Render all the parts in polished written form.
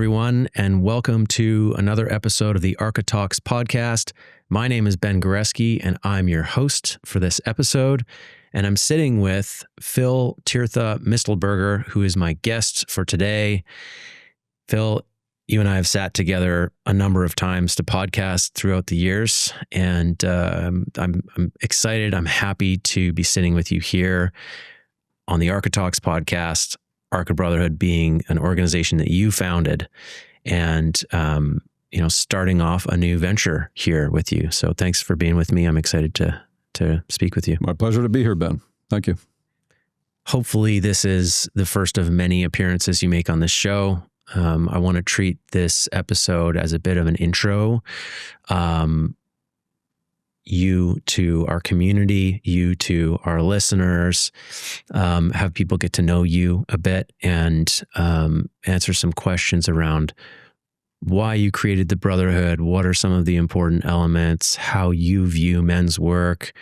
everyone, and welcome to another episode of the Arka Talks podcast. My name is Ben Goresky, and I'm your host for this episode. And I'm sitting with Phil Tirtha Mistlberger, who is my guest for today. Phil, you and I have sat together a number of times to podcast throughout the years, and I'm excited. I'm happy to be sitting with you here on the Arka Talks podcast. Arka Brotherhood being an organization that you founded, and starting off a new venture here with you. So thanks for being with me. I'm excited to speak with you. My pleasure to be here, Ben. Thank you. Hopefully this is the first of many appearances you make on this show. I want to treat this episode as a bit of an intro. You to our community, you to our listeners, have people get to know you a bit and answer some questions around why you created the Brotherhood, what are some of the important elements, how you view men's work,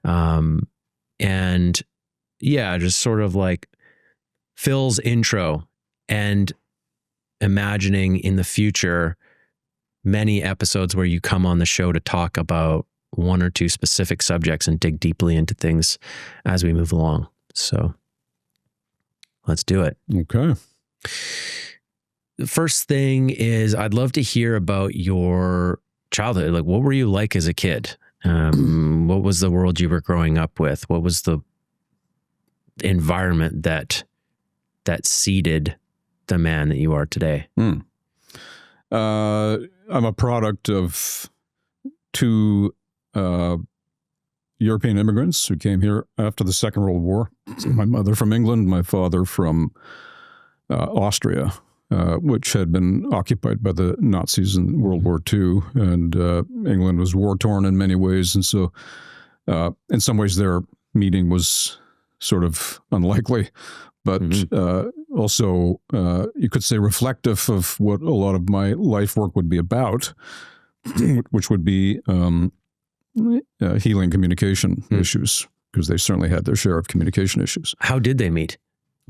and yeah, just sort of like Phil's intro and imagining in the future many episodes where you come on the show to talk about one or two specific subjects and dig deeply into things as we move along. So let's do it. Okay. The first thing is I'd love to hear about your childhood. Like, what were you like as a kid? What was the world you were growing up with? What was the environment that seeded the man that you are today? I'm a product of two European immigrants who came here after the Second World War. My mother from England, my father from Austria, which had been occupied by the Nazis in World War II. And England was war-torn in many ways. And so in some ways their meeting was sort of unlikely, but also you could say reflective of what a lot of my life work would be about, which would be healing communication issues, because they certainly had their share of communication issues. How did they meet?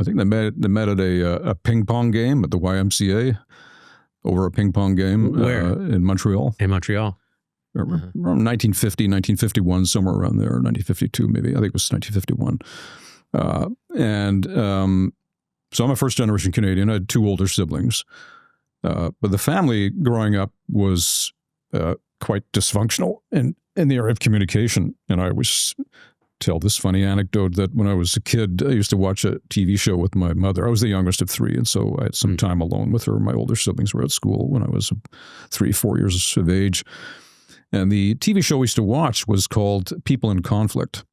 I think they met at a ping pong game at the YMCA, over a ping pong game. Where? In Montreal. In Montreal. Around 1950, 1951, somewhere around there, 1952 maybe. I think it was 1951. So I'm a first-generation Canadian. I had two older siblings. But the family growing up was quite dysfunctional in the area of communication. And I always tell this funny anecdote that when I was a kid, I used to watch a TV show with my mother. I was the youngest of three, and so I had some time alone with her. My older siblings were at school when I was 3-4 years of age. And the TV show we used to watch was called People in Conflict.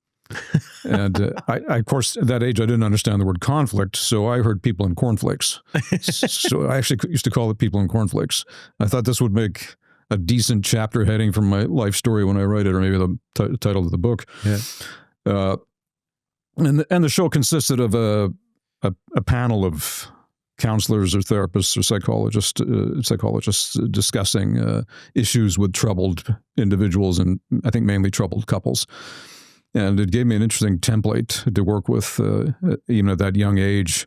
And I, of course, at that age, I didn't understand the word conflict, so I heard people in cornflakes. So I actually used to call it people in cornflakes. I thought this would make a decent chapter heading from my life story when I write it, or maybe the title of the book. Yeah. And the show consisted of a panel of counselors or therapists or psychologists discussing issues with troubled individuals, and I think mainly troubled couples. And it gave me an interesting template to work with, even at that young age.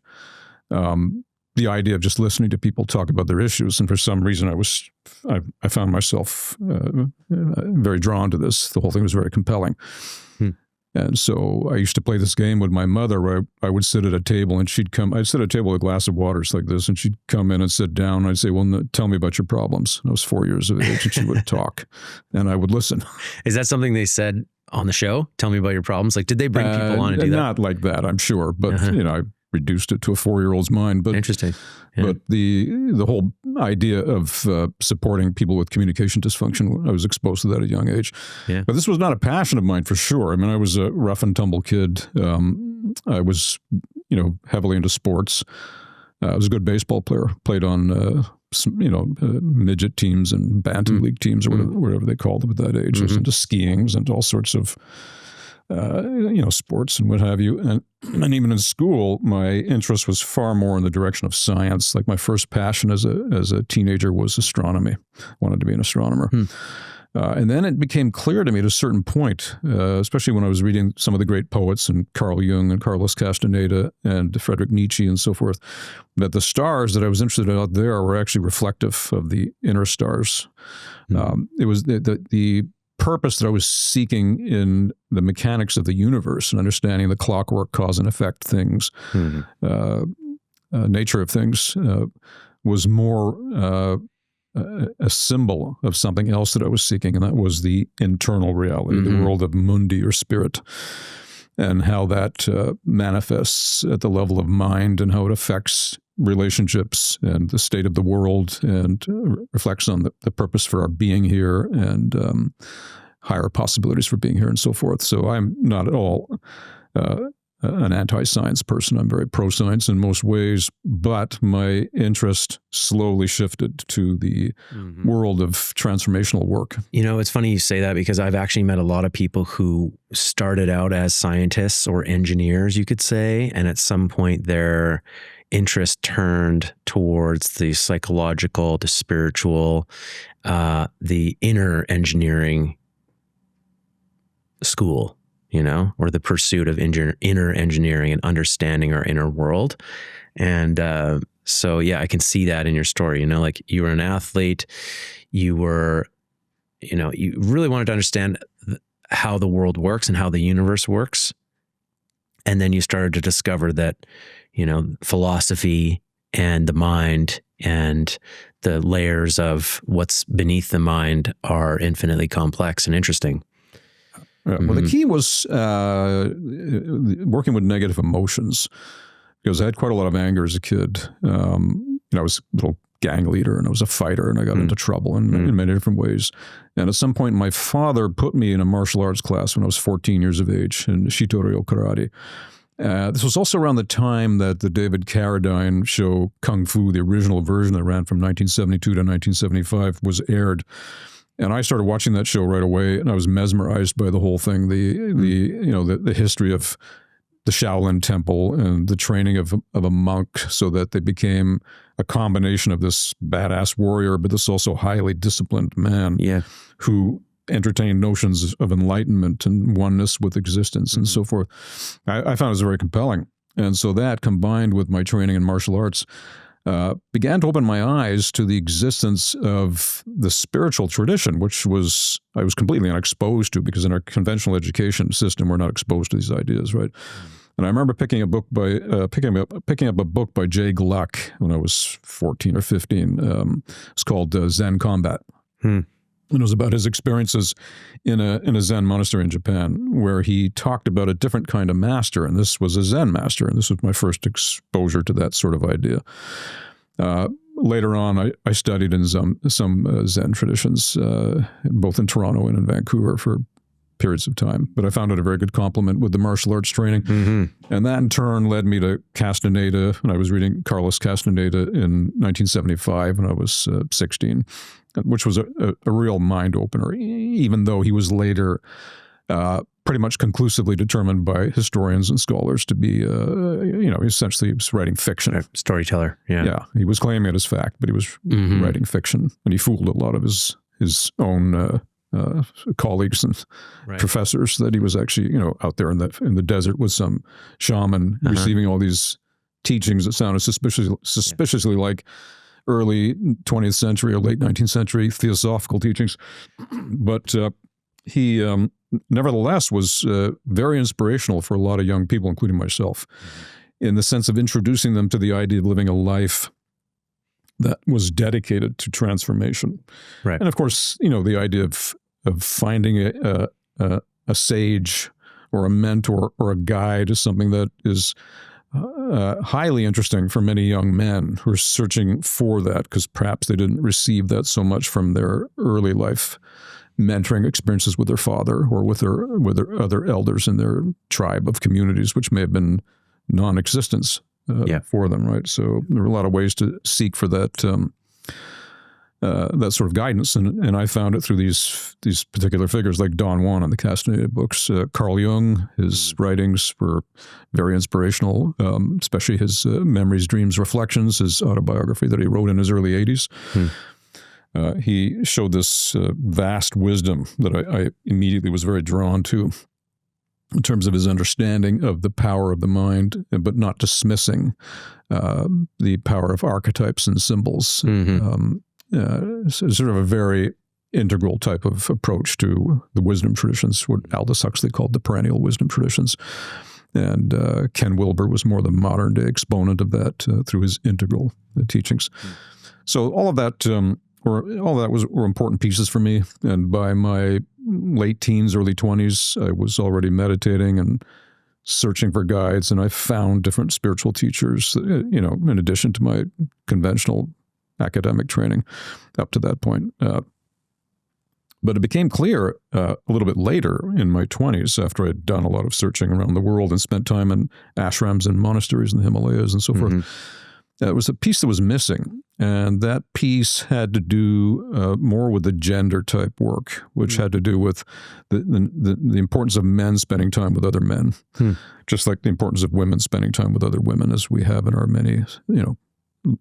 The idea of just listening to people talk about their issues, and for some reason, I found myself very drawn to this. The whole thing was very compelling. And so I used to play this game with my mother where I would sit at a table and she'd come. I'd sit at a table with a glass of water like this, and she'd come in and sit down. And I'd say, well, tell me about your problems. And I was 4 years of age, and she would talk, and I would listen. Is that something they said on the show? Tell me about your problems. Like, did they bring people on to do that? Not like that, I'm sure. But, I reduced it to a 4-year-old's mind. But interesting. Yeah. But the whole idea of supporting people with communication dysfunction, I was exposed to that at a young age. Yeah. But this was not a passion of mine for sure. I mean, I was a rough and tumble kid. I was, heavily into sports. I was a good baseball player. Played on, midget teams and bantam league teams, or whatever they called them at that age. I was into skiing, was into all sorts of sports and what have you. And even in school, my interest was far more in the direction of science. Like my first passion as a teenager was astronomy. I wanted to be an astronomer. And then it became clear to me at a certain point, especially when I was reading some of the great poets and Carl Jung and Carlos Castaneda and Friedrich Nietzsche and so forth, that the stars that I was interested in out there were actually reflective of the inner stars. It was the purpose that I was seeking in the mechanics of the universe and understanding the clockwork, cause and effect things, nature of things, was more a symbol of something else that I was seeking, and that was the internal reality, the world of mundi or spirit, and how that manifests at the level of mind and how it affects relationships and the state of the world and reflects on the purpose for our being here and higher possibilities for being here and so forth. So I'm not at all an anti-science person. I'm very pro-science in most ways, but my interest slowly shifted to the world of transformational work. You know, it's funny you say that because I've actually met a lot of people who started out as scientists or engineers, you could say, and at some point their interest turned towards the psychological, the spiritual, the inner engineering school, you know, or the pursuit of inner engineering and understanding our inner world. And so, yeah, I can see that in your story, you know, like you were an athlete, you were, you know, you really wanted to understand how the world works and how the universe works. And then you started to discover that, you know, philosophy and the mind and the layers of what's beneath the mind are infinitely complex and interesting. Well, the key was working with negative emotions, because I had quite a lot of anger as a kid. You know, I was a little gang leader and I was a fighter and I got into trouble in many different ways. And at some point, my father put me in a martial arts class when I was 14 years of age in Shitoryu karate. This was also around the time that the David Carradine show Kung Fu, the original version that ran from 1972 to 1975, was aired. And I started watching that show right away, and I was mesmerized by the whole thing, the history of the Shaolin Temple and the training of a monk, so that they became a combination of this badass warrior, but this also highly disciplined man who entertained notions of enlightenment and oneness with existence and so forth. I found it was very compelling. And so that, combined with my training in martial arts, began to open my eyes to the existence of the spiritual tradition, which I was completely unexposed to, because in our conventional education system, we're not exposed to these ideas, right? And I remember picking up a book by Jay Gluck when I was 14 or 15. It's called Zen Combat. And it was about his experiences in a Zen monastery in Japan, where he talked about a different kind of master, and this was a Zen master, and this was my first exposure to that sort of idea. Later on, I studied in some Zen traditions, both in Toronto and in Vancouver for periods of time, but I found it a very good complement with the martial arts training. And that in turn led me to Castaneda, and I was reading Carlos Castaneda in 1975 when I was 16, which was a real mind opener, even though he was later pretty much conclusively determined by historians and scholars to be, essentially he was writing fiction. Storyteller, Yeah, he was claiming it as fact, but he was writing fiction, and he fooled a lot of his own colleagues and professors that he was actually, out there in the desert with some shaman receiving all these teachings that sounded suspiciously like early 20th century or late 19th century theosophical teachings. But he nevertheless was very inspirational for a lot of young people, including myself, in the sense of introducing them to the idea of living a life that was dedicated to transformation. Right. And of course, the idea of finding a sage or a mentor or a guide is something that is highly interesting for many young men who are searching for that, because perhaps they didn't receive that so much from their early life mentoring experiences with their father or with their other elders in their tribe of communities, which may have been non-existence for them, right? So there are a lot of ways to seek for that that sort of guidance, and I found it through these particular figures like Don Juan in the Castaneda books. Carl Jung, his writings were very inspirational, especially his Memories, Dreams, Reflections, his autobiography that he wrote in his early 80s. he showed this vast wisdom that I immediately was very drawn to in terms of his understanding of the power of the mind, but not dismissing the power of archetypes and symbols. So sort of a very integral type of approach to the wisdom traditions, what Aldous Huxley called the perennial wisdom traditions. And Ken Wilber was more the modern day exponent of that through his integral teachings. So all of that were important pieces for me. And by my late teens, early 20s, I was already meditating and searching for guides, and I found different spiritual teachers, in addition to my conventional academic training up to that point. But it became clear a little bit later in my 20s, after I'd done a lot of searching around the world and spent time in ashrams and monasteries in the Himalayas and so forth, it was a piece that was missing. And that piece had to do more with the gender type work, which had to do with the importance of men spending time with other men, just like the importance of women spending time with other women, as we have in our many,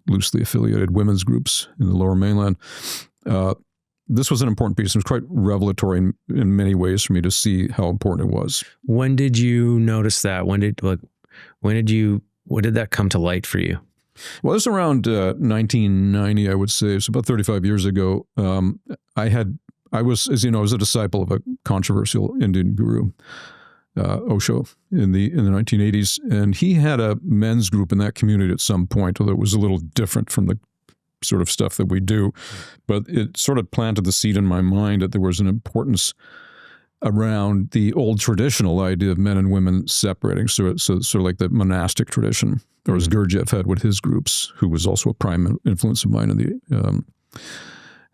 loosely affiliated women's groups in the Lower Mainland. This was an important piece. It was quite revelatory in many ways for me to see how important it was. When did you notice that? When did that come to light for you? Well, it was around 1990, I would say. It's about 35 years ago. I was a disciple of a controversial Indian guru, Osho, in the 1980s, and he had a men's group in that community at some point, although it was a little different from the sort of stuff that we do. But it sort of planted the seed in my mind that there was an importance around the old traditional idea of men and women separating. So sort of like the monastic tradition, or as Gurdjieff had with his groups, who was also a prime influence of mine in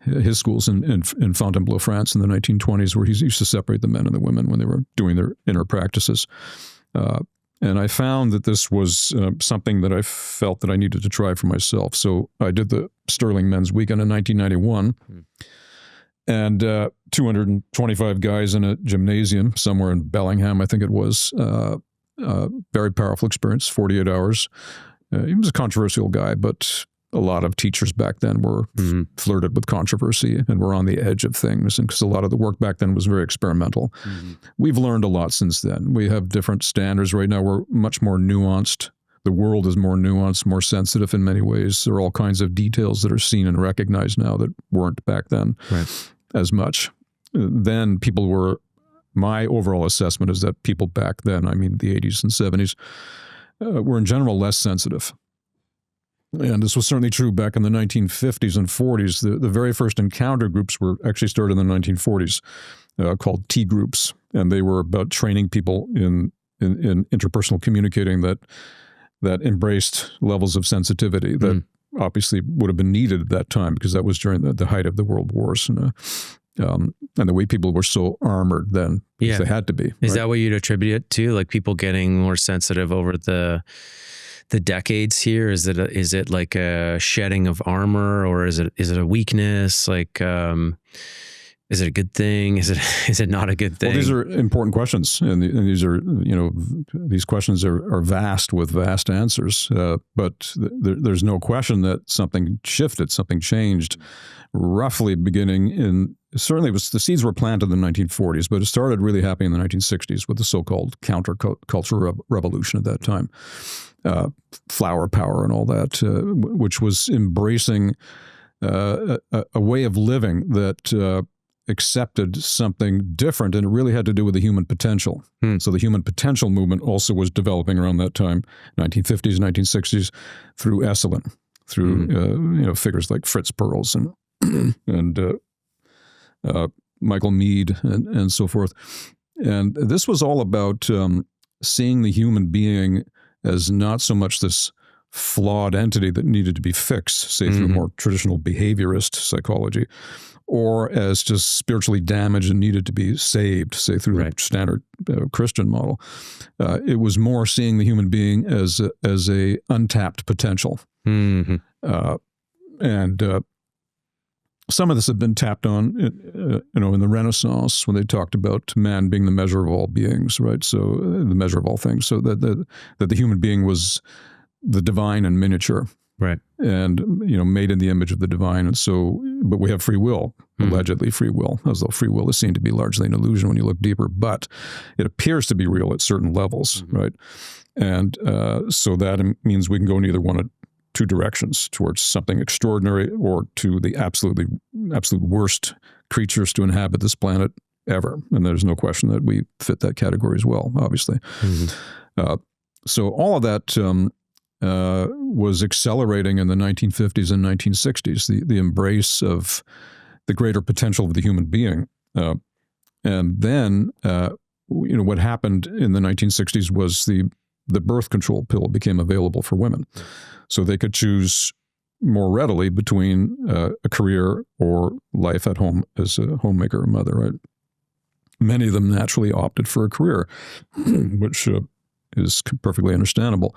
his schools in Fontainebleau, France in the 1920s, where he used to separate the men and the women when they were doing their inner practices. And I found that this was something that I felt that I needed to try for myself. So I did the Sterling Men's Weekend in 1991, and 225 guys in a gymnasium somewhere in Bellingham, I think it was. Very powerful experience, 48 hours. He was a controversial guy, but a lot of teachers back then were flirted with controversy and were on the edge of things. And because a lot of the work back then was very experimental. We've learned a lot since then. We have different standards right now. We're much more nuanced. The world is more nuanced, more sensitive in many ways. There are all kinds of details that are seen and recognized now that weren't back then as much. Then people were, my overall assessment is that people back then, I mean the 80s and 70s, were in general less sensitive. And this was certainly true back in the 1950s and 40s. The very first encounter groups were actually started in the 1940s, called T groups. And they were about training people in interpersonal communicating that embraced levels of sensitivity that obviously would have been needed at that time, because that was during the height of the world wars. And the way people were so armored then, because they had to be. Is that what you'd attribute it to? Like people getting more sensitive over the decades here? Is it like a shedding of armor, or is it a weakness? Like, is it a good thing? Is it not a good thing? Well, these are important questions, and these are, these questions are vast with vast answers. But there's no question that something shifted, something changed, roughly beginning certainly the seeds were planted in the 1940s, but it started really happening in the 1960s with the so-called counterculture revolution at that time. Flower power and all that, which was embracing a way of living that accepted something different, and it really had to do with the human potential. So the human potential movement also was developing around that time, 1950s, 1960s, through Esalen, through figures like Fritz Perls and Michael Meade and so forth. And this was all about seeing the human being as not so much this flawed entity that needed to be fixed, say through more traditional behaviorist psychology, or as just spiritually damaged and needed to be saved, say through the standard Christian model. It was more seeing the human being as a untapped potential. And some of this had been tapped on, in the Renaissance, when they talked about man being the measure of all beings, right? So the measure of all things. So that the human being was the divine in miniature. Right. And, made in the image of the divine. And so, but we have free will, allegedly free will, as though free will is seen to be largely an illusion when you look deeper, but it appears to be real at certain levels, right? And so that means we can go in either one of two directions, towards something extraordinary or to the absolute worst creatures to inhabit this planet ever. And there's no question that we fit that category as well, obviously. So all of that was accelerating in the 1950s and 1960s, the embrace of the greater potential of the human being. And then, what happened in the 1960s was the birth control pill became available for women. So they could choose more readily between a career or life at home as a homemaker or mother, right? Many of them naturally opted for a career, which is perfectly understandable.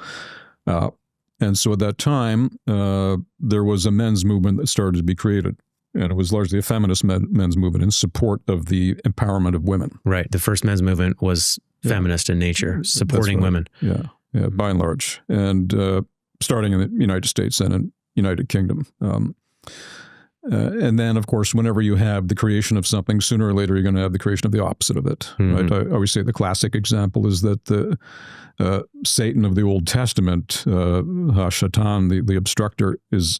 And so at that time, there was a men's movement that started to be created. And it was largely a feminist men's movement in support of the empowerment of women. Right. The first men's movement was feminist in nature, supporting women. Yeah, by and large. And starting in the United States and in United Kingdom. And then, of course, whenever you have the creation of something, sooner or later you're going to have the creation of the opposite of it. Right? I always say the classic example is that the Satan of the Old Testament, Hashatan, the obstructor, is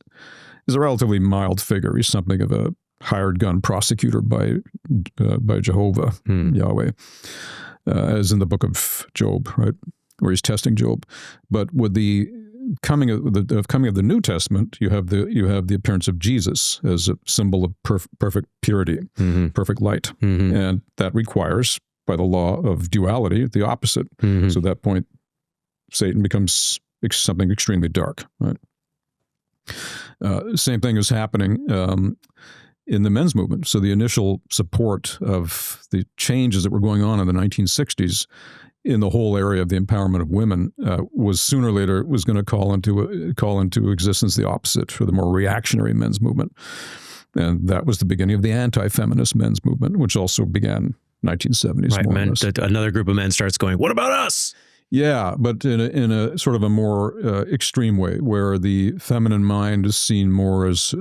a relatively mild figure. He's something of a hired gun prosecutor by Jehovah, Yahweh, as in the book of Job, right, where he's testing Job. But with the coming of the New Testament, you have the appearance of Jesus as a symbol of perfect purity, perfect light, and that requires, by the law of duality, the opposite. So at that point, Satan becomes something extremely dark. Right. Same thing is happening in the men's movement. So the initial support of the changes that were going on in the 1960s in the whole area of the empowerment of women was sooner or later was going to call into existence the opposite, for the more reactionary men's movement. And that was the beginning of the anti-feminist men's movement, which also began 1970s. Right, another group of men starts going, what about us? Yeah, but in a sort of a more extreme way, where the feminine mind is seen more as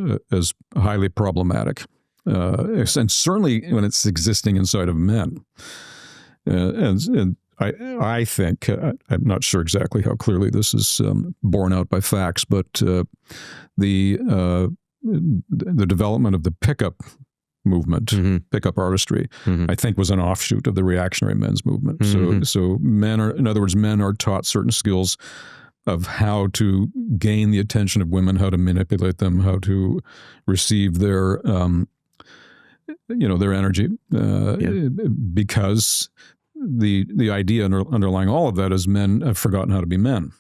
highly problematic, and certainly when it's existing inside of men. And I think, I'm not sure exactly how clearly this is borne out by facts, but the development of the pickup movement, pickup artistry, I think was an offshoot of the reactionary men's movement. So men are taught certain skills of how to gain the attention of women, how to manipulate them, how to receive their energy, because the idea underlying all of that is men have forgotten how to be men.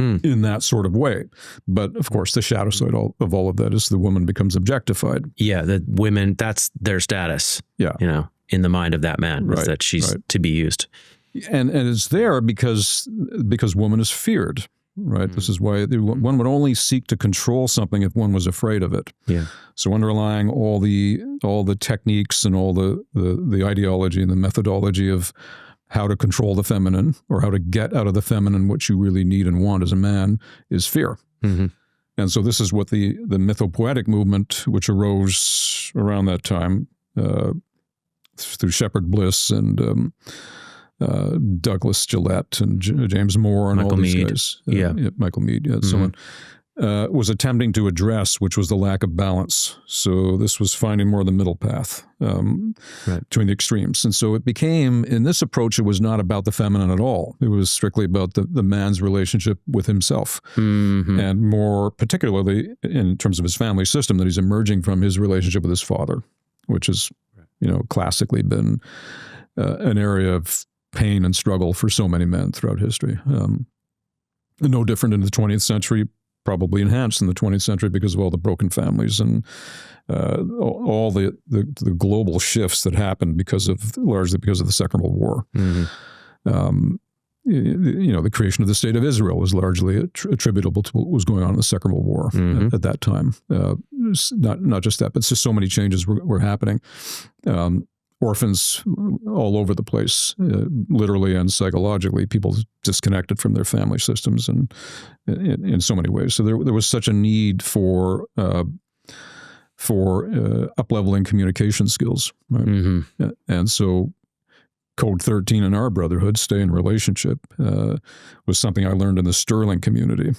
In that sort of way. But of course, the shadow side of all of that is the woman becomes objectified. Yeah, the women, that's their status. Yeah. In the mind of that man, is that she's to be used. And it's there because woman is feared, right? This is why one would only seek to control something if one was afraid of it. Yeah. So underlying all the techniques and all the ideology and the methodology of how to control the feminine, or how to get out of the feminine what you really need and want as a man, is fear. And so this is what the mythopoetic movement, which arose around that time through Shepherd Bliss and Douglas Gillette and James Moore and Michael all these Mead. Guys. Michael Mead, so on. Was attempting to address, which was the lack of balance. So this was finding more of the middle path between the extremes. And so it became, in this approach, it was not about the feminine at all. It was strictly about the man's relationship with himself. And more particularly in terms of his family system, that he's emerging from his relationship with his father, which has, classically been an area of pain and struggle for so many men throughout history. No different in the 20th century, probably enhanced in the 20th century because of all the broken families and all the global shifts that happened largely because of the Second World War. The creation of the State of Israel was largely attributable to what was going on in the Second World War at that time. Not just that, but just so many changes were happening. orphans all over the place, literally and psychologically, people disconnected from their family systems and in so many ways. So there was such a need for up-leveling communication skills. Right? Mm-hmm. And so Code 13 in our Brotherhood, stay in relationship, was something I learned in the Sterling community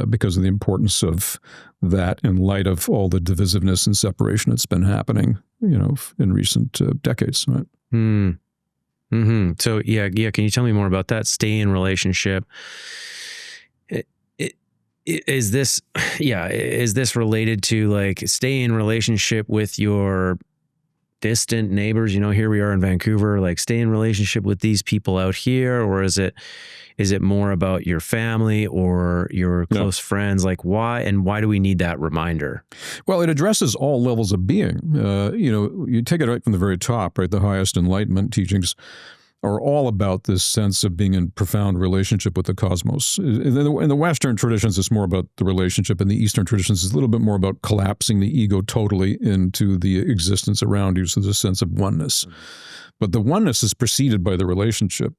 because of the importance of that in light of all the divisiveness and separation that's been happening, in recent decades. Right? Mm-hmm. So yeah. Can you tell me more about that? Stay in relationship. Is this related to like stay in relationship with your distant neighbors? Here we are in Vancouver, like stay in relationship with these people out here, or is it more about your family or your close friends? Like why do we need that reminder? Well, it addresses all levels of being. You take it right from the very top, right? The highest enlightenment teachings are all about this sense of being in profound relationship with the cosmos. In the Western traditions, it's more about the relationship. In the Eastern traditions, it's a little bit more about collapsing the ego totally into the existence around you, so there's a sense of oneness. Mm-hmm. But the oneness is preceded by the relationship.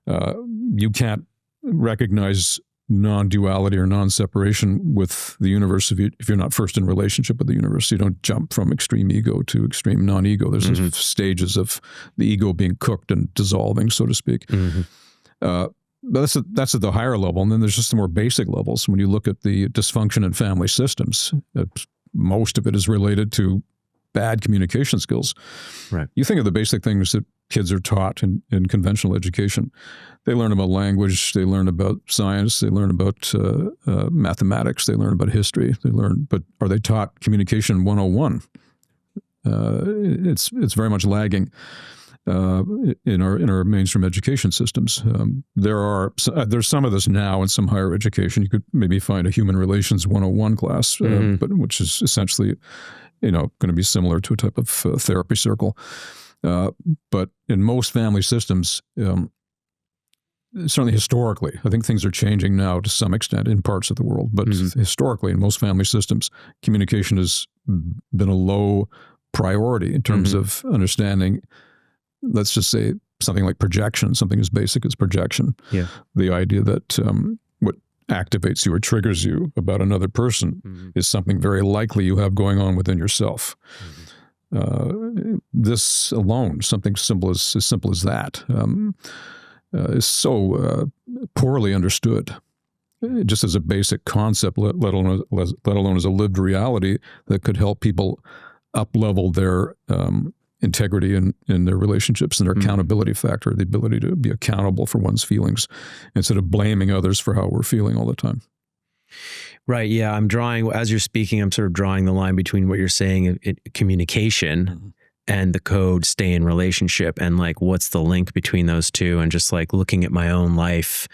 You can't recognize non-duality or non-separation with the universe if you're not first in relationship with the universe. You don't jump from extreme ego to extreme non-ego. There's mm-hmm. stages of the ego being cooked and dissolving, so to speak. Mm-hmm. That's at the higher level. And then there's just the more basic levels. When you look at the dysfunction in family systems, most of it is related to bad communication skills. Right. You think of the basic things that kids are taught in conventional education. They learn about language, they learn about science, they learn about mathematics, they learn about history, but are they taught communication 101? It's very much lagging in our mainstream education systems. There's some of this now in some higher education. You could maybe find a human relations 101 class, mm-hmm. but which is essentially going to be similar to a type of therapy circle. But in most family systems, certainly historically, I think things are changing now to some extent in parts of the world, but mm-hmm. historically in most family systems, communication has been a low priority in terms mm-hmm. of understanding, let's just say something like projection, something as basic as projection. Yeah. The idea that what activates you or triggers you about another person mm-hmm. is something very likely you have going on within yourself. Mm-hmm. This alone, something as simple as that, is so poorly understood, just as a basic concept, let alone as a lived reality that could help people up-level their integrity in their relationships and their mm-hmm. accountability factor, the ability to be accountable for one's feelings instead of blaming others for how we're feeling all the time. Right. Yeah. As you're speaking, I'm sort of drawing the line between what you're saying, communication mm-hmm. and the code stay in relationship, and like, what's the link between those two? And just like looking at my own life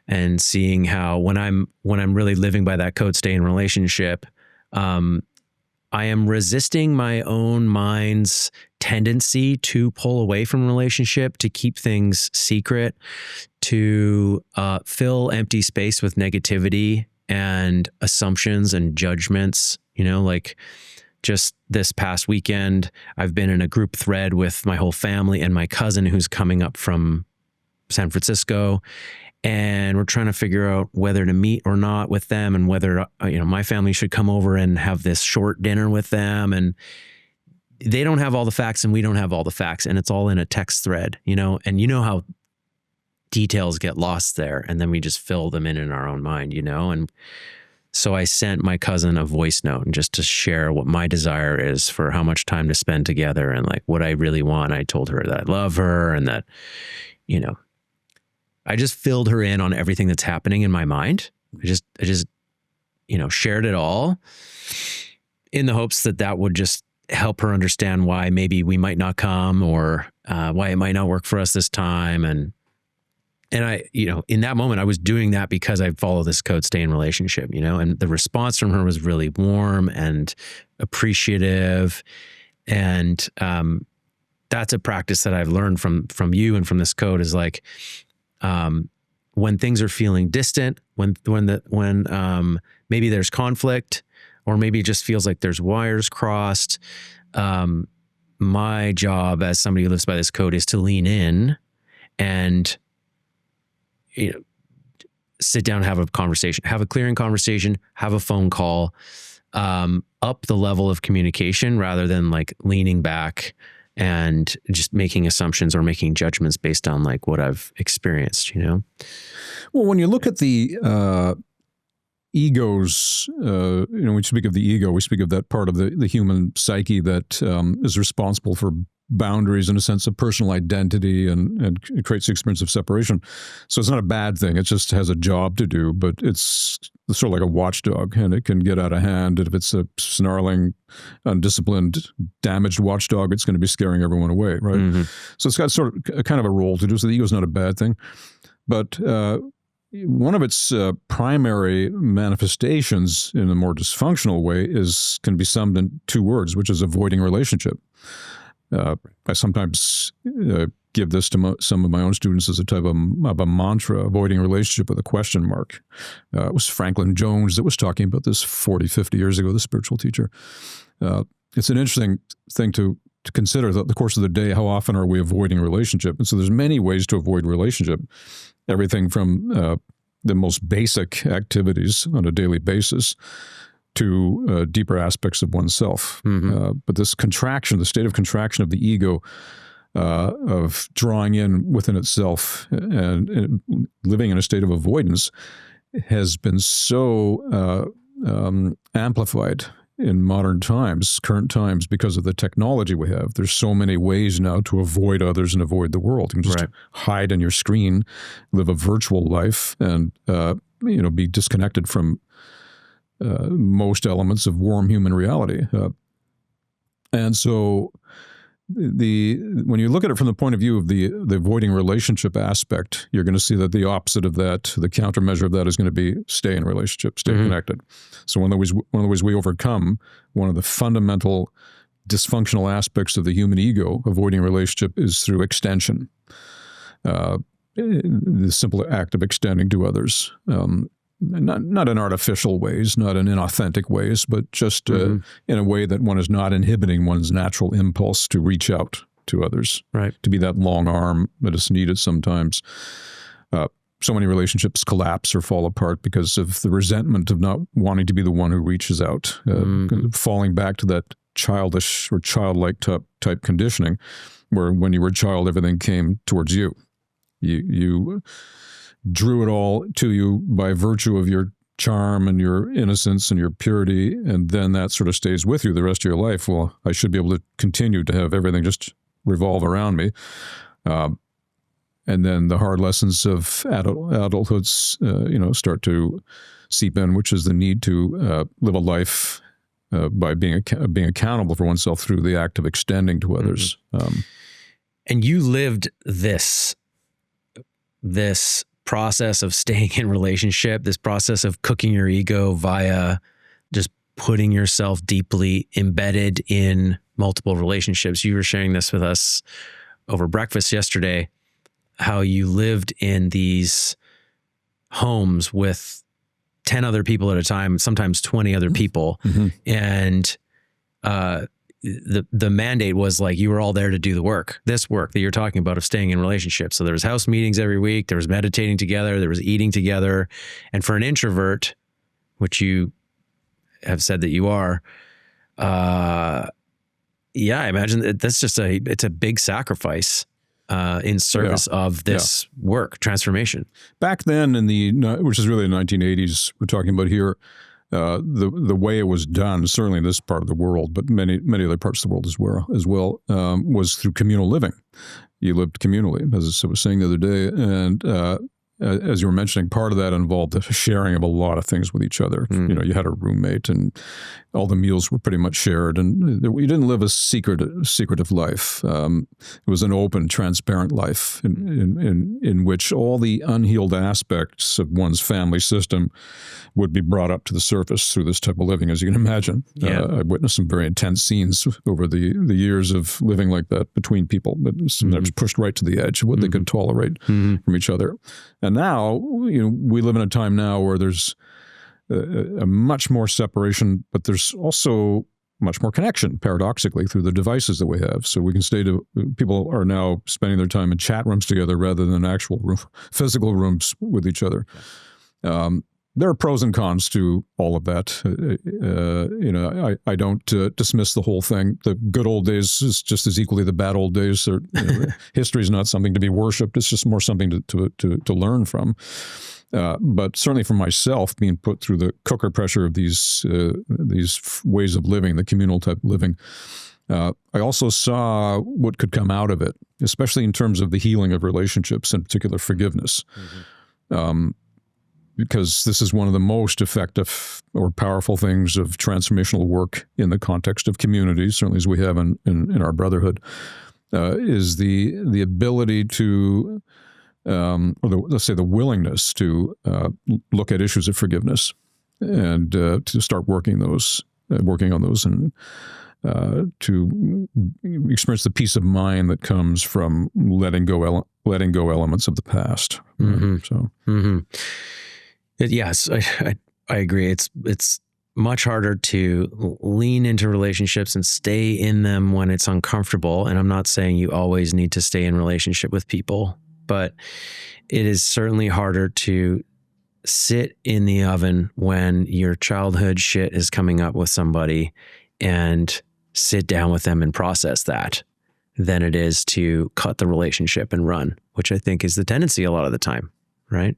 and seeing how when I'm really living by that code stay in relationship, I am resisting my own mind's tendency to pull away from relationship, to keep things secret, to fill empty space with negativity and assumptions and judgments. Like just this past weekend, I've been in a group thread with my whole family and my cousin who's coming up from San Francisco. And we're trying to figure out whether to meet or not with them, and whether, my family should come over and have this short dinner with them. And they don't have all the facts and we don't have all the facts. And it's all in a text thread, and how details get lost there. And then we just fill them in our own mind, And so I sent my cousin a voice note, and just to share what my desire is for how much time to spend together and like what I really want. I told her that I love her and that, I just filled her in on everything that's happening in my mind. I just shared it all in the hopes that would just help her understand why maybe we might not come, or why it might not work for us this time. And I, in that moment, I was doing that because I follow this code stay in relationship, and the response from her was really warm and appreciative. And that's a practice that I've learned from you and from this code, is like, when things are feeling distant, when maybe there's conflict, or maybe it just feels like there's wires crossed, my job as somebody who lives by this code is to lean in and, sit down, have a conversation, have a clearing conversation, have a phone call, up the level of communication rather than like leaning back and just making assumptions or making judgments based on like what I've experienced, Well, when you look at the egos, when we speak of the ego, we speak of that part of the human psyche that is responsible for boundaries and a sense of personal identity, and it creates the experience of separation. So it's not a bad thing. It just has a job to do, but it's sort of like a watchdog, and it can get out of hand. And if it's a snarling, undisciplined, damaged watchdog, it's going to be scaring everyone away, right? Mm-hmm. So it's got sort of a kind of a role to do. So the ego is not a bad thing. But one of its primary manifestations in a more dysfunctional way can be summed in two words, which is avoiding relationship. I sometimes give this to some of my own students as a type of a mantra, avoiding relationship with a question mark. It was Franklin Jones that was talking about this 40, 50 years ago, the spiritual teacher. It's an interesting thing to consider throughout the course of the day. How often are we avoiding relationship? And so there's many ways to avoid relationship. Everything from the most basic activities on a daily basis to deeper aspects of oneself. Mm-hmm. But this contraction, the state of contraction of the ego, of drawing in within itself and living in a state of avoidance, has been so amplified in modern times, current times, because of the technology we have. There's so many ways now to avoid others and avoid the world. You can just hide on your screen, live a virtual life, and be disconnected from most elements of warm human reality. And so when you look at it from the point of view of the avoiding relationship aspect, you're going to see that the opposite of that, the countermeasure of that, is going to be stay in relationship, stay connected. So one of the ways we overcome one of the fundamental dysfunctional aspects of the human ego, avoiding relationship, is through extension. The simple act of extending to others. Not in artificial ways, not in inauthentic ways, but just in a way that one is not inhibiting one's natural impulse to reach out to others, to be that long arm that is needed sometimes. So many relationships collapse or fall apart because of the resentment of not wanting to be the one who reaches out, falling back to that childish or childlike type conditioning, where when you were a child, everything came towards you. You drew it all to you by virtue of your charm and your innocence and your purity, and then that sort of stays with you the rest of your life. Well, I should be able to continue to have everything just revolve around me. And then the hard lessons of adulthood, start to seep in, which is the need to live a life by being accountable for oneself through the act of extending to others. And you lived this process of staying in relationship, this process of cooking your ego via just putting yourself deeply embedded in multiple relationships. You were sharing this with us over breakfast yesterday, how you lived in these homes with 10 other people at a time, sometimes 20 other people. And the mandate was like, you were all there to do the work, this work that you're talking about of staying in relationships. So there was house meetings every week. There was meditating together. There was eating together. And for an introvert, which you have said that you are, I imagine that's just it's a big sacrifice in service of this work, transformation. Back then which is really the 1980s we're talking about here, the way it was done, certainly in this part of the world, but many other parts of the world as well, was through communal living. You lived communally, as I was saying the other day, and as you were mentioning, part of that involved the sharing of a lot of things with each other. You had a roommate, and all the meals were pretty much shared, and you didn't live a secretive life. It was an open, transparent life in which all the unhealed aspects of one's family system would be brought up to the surface through this type of living, as you can imagine. I've witnessed some very intense scenes over the years of living like that between people, that sometimes pushed right to the edge of what they could tolerate from each other. And now, we live in a time now where there's a much more separation, but there's also much more connection, paradoxically, through the devices that we have. So we can people are now spending their time in chat rooms together rather than actual physical rooms with each other. There are pros and cons to all of that. I don't dismiss the whole thing. The good old days is just as equally the bad old days. History is not something to be worshipped. It's just more something to learn from. But certainly for myself, being put through the cooker pressure of these ways of living, the communal type of living, I also saw what could come out of it, especially in terms of the healing of relationships, in particular forgiveness. Because this is one of the most effective or powerful things of transformational work in the context of communities, certainly as we have in our Brotherhood, is the ability to, let's say the willingness to look at issues of forgiveness and to start working on those and to experience the peace of mind that comes from letting go elements of the past. Yes, I agree. It's much harder to lean into relationships and stay in them when it's uncomfortable. And I'm not saying you always need to stay in relationship with people, but it is certainly harder to sit in the oven when your childhood shit is coming up with somebody and sit down with them and process that than it is to cut the relationship and run, which I think is the tendency a lot of the time, right?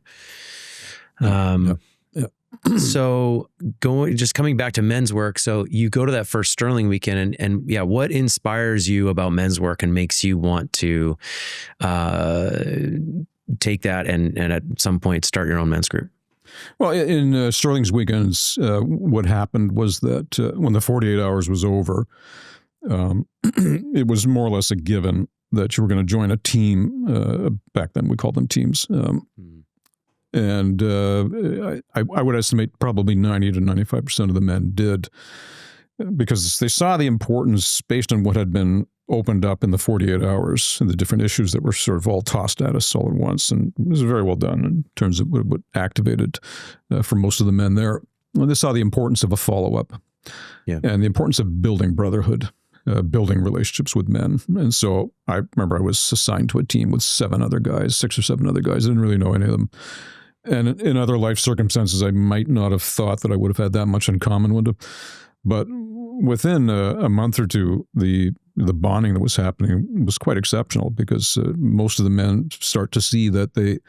So coming back to men's work. So you go to that first Sterling weekend and what inspires you about men's work and makes you want to take that and at some point start your own men's group? Well, in Sterling's weekends, what happened was that when the 48 hours was over, it was more or less a given that you were going to join a team. Back then we called them teams. And I would estimate probably 90 to 95% of the men did, because they saw the importance based on what had been opened up in the 48 hours and the different issues that were sort of all tossed at us all at once. And it was very well done in terms of what activated for most of the men there. And they saw the importance of a follow-up and the importance of building brotherhood, building relationships with men. And so I remember I was assigned to a team with 6 or 7 other guys. I didn't really know any of them. And in other life circumstances, I might not have thought that I would have had that much in common with them. But within a month or two, the bonding that was happening was quite exceptional, because most of the men start to see that they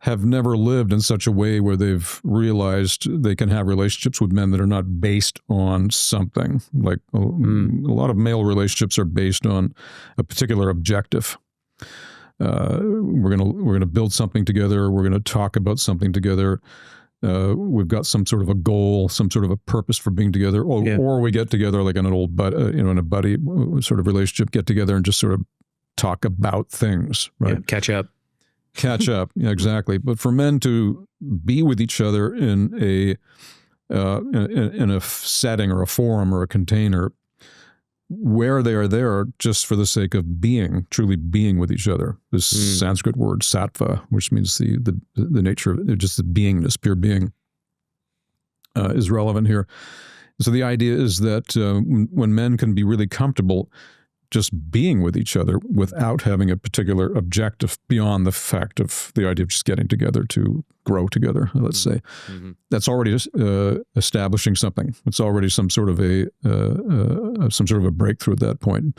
have never lived in such a way where they've realized they can have relationships with men that are not based on something. Like a lot of male relationships are based on a particular objective. We're gonna build something together. We're gonna talk about something together. We've got some sort of a goal, some sort of a purpose for being together, or we get together like in an old in a buddy sort of relationship, get together and just sort of talk about things, right? Yeah, catch up. Yeah, exactly. But for men to be with each other in a setting or a forum or a container where they are there just for the sake of truly being with each other. This Sanskrit word sattva, which means the nature of it, just the beingness, pure being, is relevant here. So the idea is that when men can be really comfortable just being with each other without having a particular objective beyond the fact of the idea of just getting together to grow together, let's say, that's already establishing something. It's already some sort of a breakthrough at that point,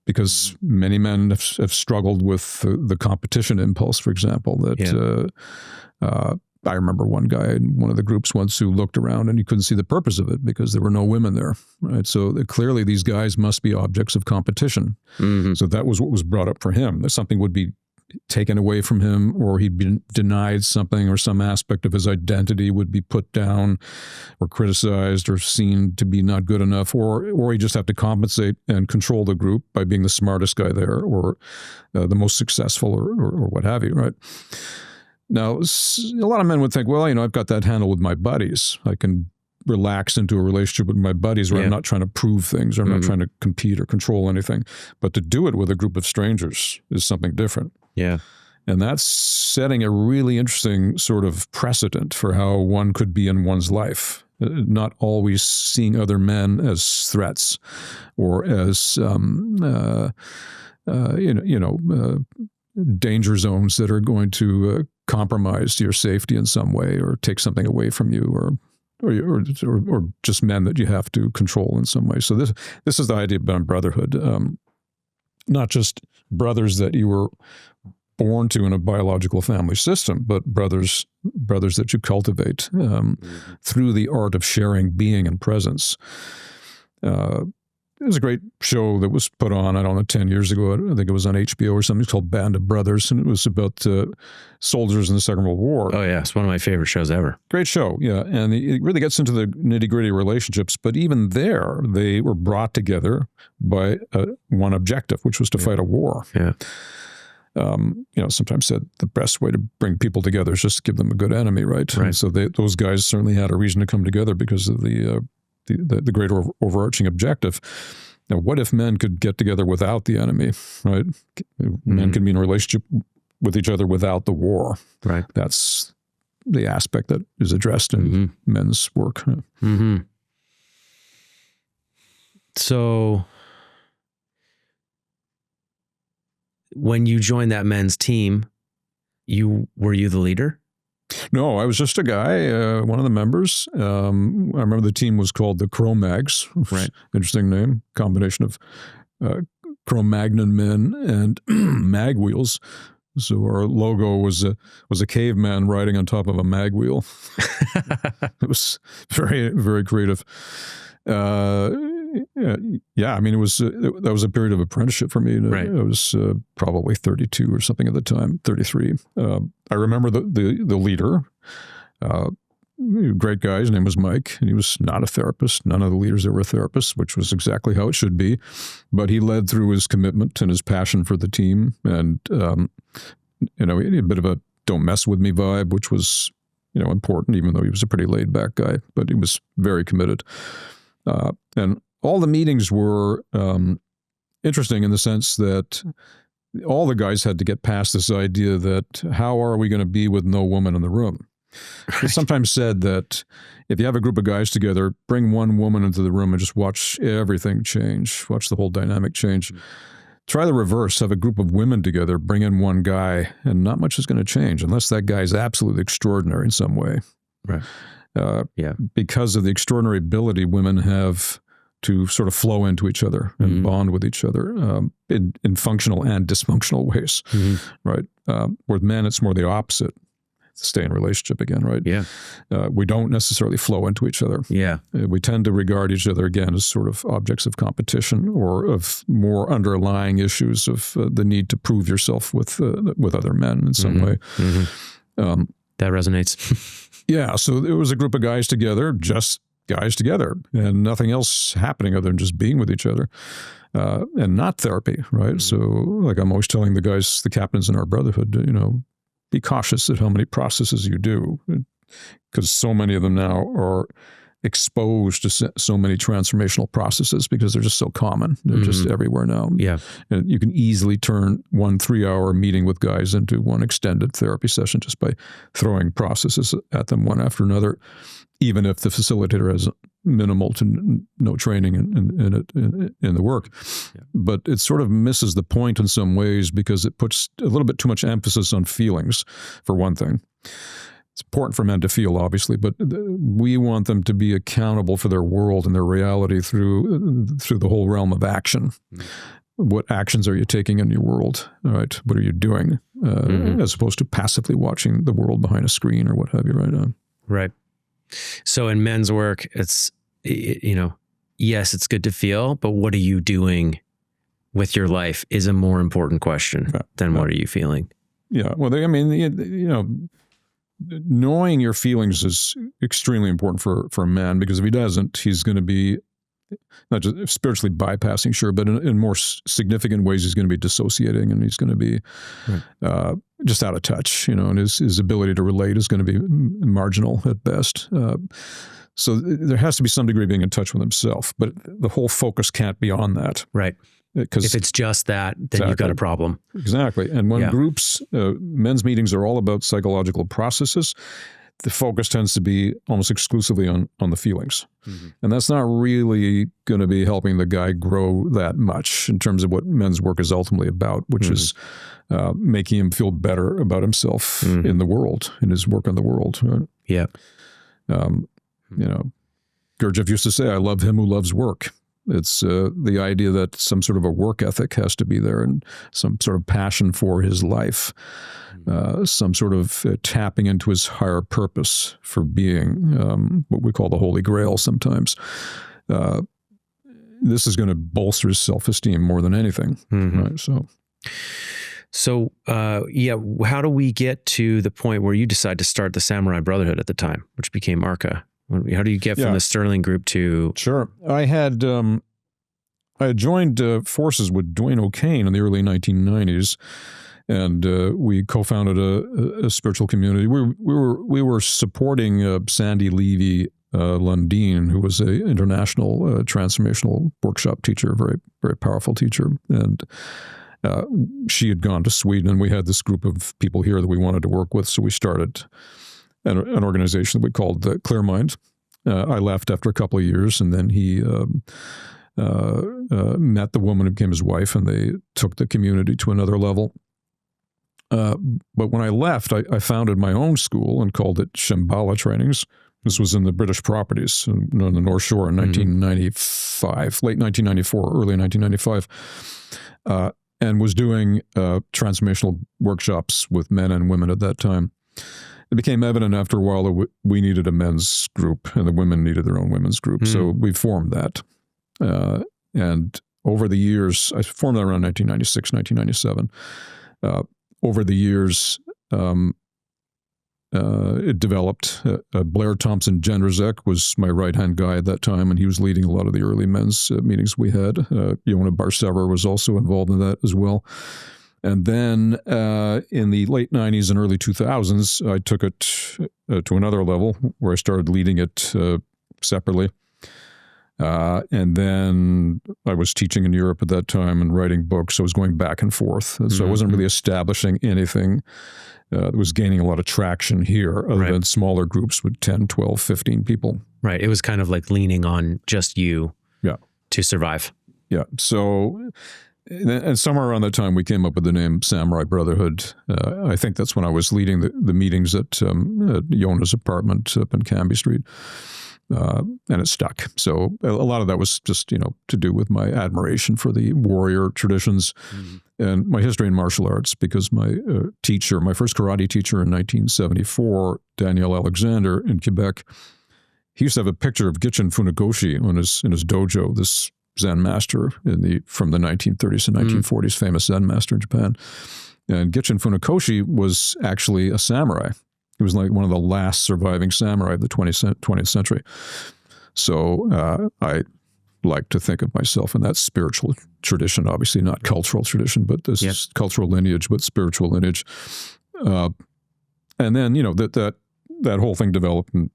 because many men have struggled with the competition impulse, for example. I remember one guy in one of the groups once who looked around and he couldn't see the purpose of it because there were no women there, right? So clearly these guys must be objects of competition. So that was what was brought up for him, that something would be taken away from him, or he'd been denied something, or some aspect of his identity would be put down or criticized or seen to be not good enough, or he'd just have to compensate and control the group by being the smartest guy there, or the most successful, or what have you, right? Now, a lot of men would think, well, I've got that handle with my buddies. I can relax into a relationship with my buddies where I'm not trying to prove things, or I'm not trying to compete or control anything. But to do it with a group of strangers is something different. Yeah. And that's setting a really interesting sort of precedent for how one could be in one's life. not always seeing other men as threats or as danger zones that are going to compromise your safety in some way or take something away from you, or just men that you have to control in some way. So this is the idea about brotherhood, not just brothers that you were born to in a biological family system, but brothers that you cultivate through the art of sharing being and presence. It was a great show that was put on, I don't know, 10 years ago. I think it was on HBO or something. It's called Band of Brothers, and it was about soldiers in the Second World War. Oh, yeah. It's one of my favorite shows ever. Great show, yeah. And it really gets into the nitty-gritty relationships. But even there, they were brought together by one objective, which was to fight a war. Yeah. Sometimes said the best way to bring people together is just give them a good enemy, right? Right. And so those guys certainly had a reason to come together because of the great overarching objective. Now, what if men could get together without the enemy, right? Men can be in a relationship with each other without the war. Right. That's the aspect that is addressed in men's work. Mm-hmm. So when you joined that men's team, were you the leader? No, I was just a guy, one of the members. I remember the team was called the Cro-Mags. Right. Interesting name, combination of Cro-Magnon men and mag wheels. So our logo was a caveman riding on top of a mag wheel. It was very, very creative. Yeah, I mean, that was a period of apprenticeship for me. Right. I was probably 32 or something at the time, 33. I remember the leader, great guy. His name was Mike, and he was not a therapist. None of the leaders there were therapists, which was exactly how it should be. But he led through his commitment and his passion for the team, and he had a bit of a "don't mess with me" vibe, which was important, even though he was a pretty laid back guy. But he was very committed, and all the meetings were interesting in the sense that all the guys had to get past this idea that how are we going to be with no woman in the room? Right. It's sometimes said that if you have a group of guys together, bring one woman into the room and just watch everything change, watch the whole dynamic change. Try the reverse, have a group of women together, bring in one guy, and not much is going to change unless that guy is absolutely extraordinary in some way. Right. Because of the extraordinary ability women have to sort of flow into each other and bond with each other in functional and dysfunctional ways, right? With men, it's more the opposite. Stay in a relationship again, right? Yeah. We don't necessarily flow into each other. Yeah. We tend to regard each other again as sort of objects of competition or of more underlying issues of the need to prove yourself with other men in some way. That resonates. Yeah. So it was a group of guys together, just guys together, and nothing else happening other than just being with each other, and not therapy, right? So, like I'm always telling the guys, the captains in our brotherhood, be cautious at how many processes you do, because so many of them now are exposed to so many transformational processes because they're just so common. They're just everywhere now. Yeah. And you can easily turn 1 3-hour meeting with guys into one extended therapy session just by throwing processes at them one after another, even if the facilitator has minimal to no training in the work. Yeah. But it sort of misses the point in some ways because it puts a little bit too much emphasis on feelings, for one thing. It's important for men to feel, obviously, but we want them to be accountable for their world and their reality through the whole realm of action. What actions are you taking in your world? All right, what are you doing? As opposed to passively watching the world behind a screen or what have you, right? Right. So in men's work, it's, yes, it's good to feel, but what are you doing with your life is a more important question than what are you feeling? Yeah. Well, knowing your feelings is extremely important for a man, because if he doesn't, he's going to be not just spiritually bypassing, sure, but in more significant ways, he's going to be dissociating, and he's going to be just out of touch, and his ability to relate is going to be marginal at best. So there has to be some degree of being in touch with himself, but the whole focus can't be on that. Right. If it's just that, then you've got a problem. Exactly. And when groups, men's meetings are all about psychological processes, the focus tends to be almost exclusively on the feelings. Mm-hmm. And that's not really going to be helping the guy grow that much in terms of what men's work is ultimately about, which is making him feel better about himself in the world, in his work on the world. Right? Yeah. Gurdjieff used to say, I love him who loves work. It's the idea that some sort of a work ethic has to be there and some sort of passion for his life, some sort of tapping into his higher purpose for being, what we call the Holy Grail sometimes. This is going to bolster his self-esteem more than anything. Mm-hmm. Right? So, how do we get to the point where you decide to start the Samurai Brotherhood at the time, which became Arka? How do you get from the Sterling group to... Sure. I had joined forces with Dwayne O'Kane in the early 1990s, and we co-founded a spiritual community. We were supporting Sandy Levy Lundeen, who was an international transformational workshop teacher, very, very powerful teacher. And she had gone to Sweden, and we had this group of people here that we wanted to work with, so we started an organization that we called Clear Mind. I left after a couple of years, and then he met the woman who became his wife, and they took the community to another level. But when I left, I founded my own school and called it Shambhala Trainings. This was in the British properties on the North Shore in 1995, late 1994, early 1995, and was doing transformational workshops with men and women at that time. It became evident after a while that we needed a men's group and the women needed their own women's group. So we formed that. And over the years, I formed that around 1996, 1997. Over the years, it developed. Blair Thompson Jendrzak was my right-hand guy at that time, and he was leading a lot of the early men's meetings we had. Yona Barsever was also involved in that as well. And then in the late 90s and early 2000s, I took it to another level where I started leading it separately. And then I was teaching in Europe at that time and writing books. So I was going back and forth. So I wasn't really establishing anything that was gaining a lot of traction here other than smaller groups with 10, 12, 15 people. Right. It was kind of like leaning on just you to survive. Yeah. So... And somewhere around that time, we came up with the name Samurai Brotherhood. I think that's when I was leading the meetings at Yona's apartment up in Canby Street, and it stuck. So a lot of that was just, to do with my admiration for the warrior traditions and my history in martial arts, because my teacher, my first karate teacher in 1974, Daniel Alexander in Quebec, he used to have a picture of Gichin Funakoshi in his dojo, this Zen master from the 1930s and 1940s, famous Zen master in Japan. And Gichin Funakoshi was actually a samurai. He was like one of the last surviving samurai of the 20th century. So I like to think of myself in that spiritual tradition, obviously not cultural tradition, but this is cultural lineage, but spiritual lineage. And then, that whole thing developed and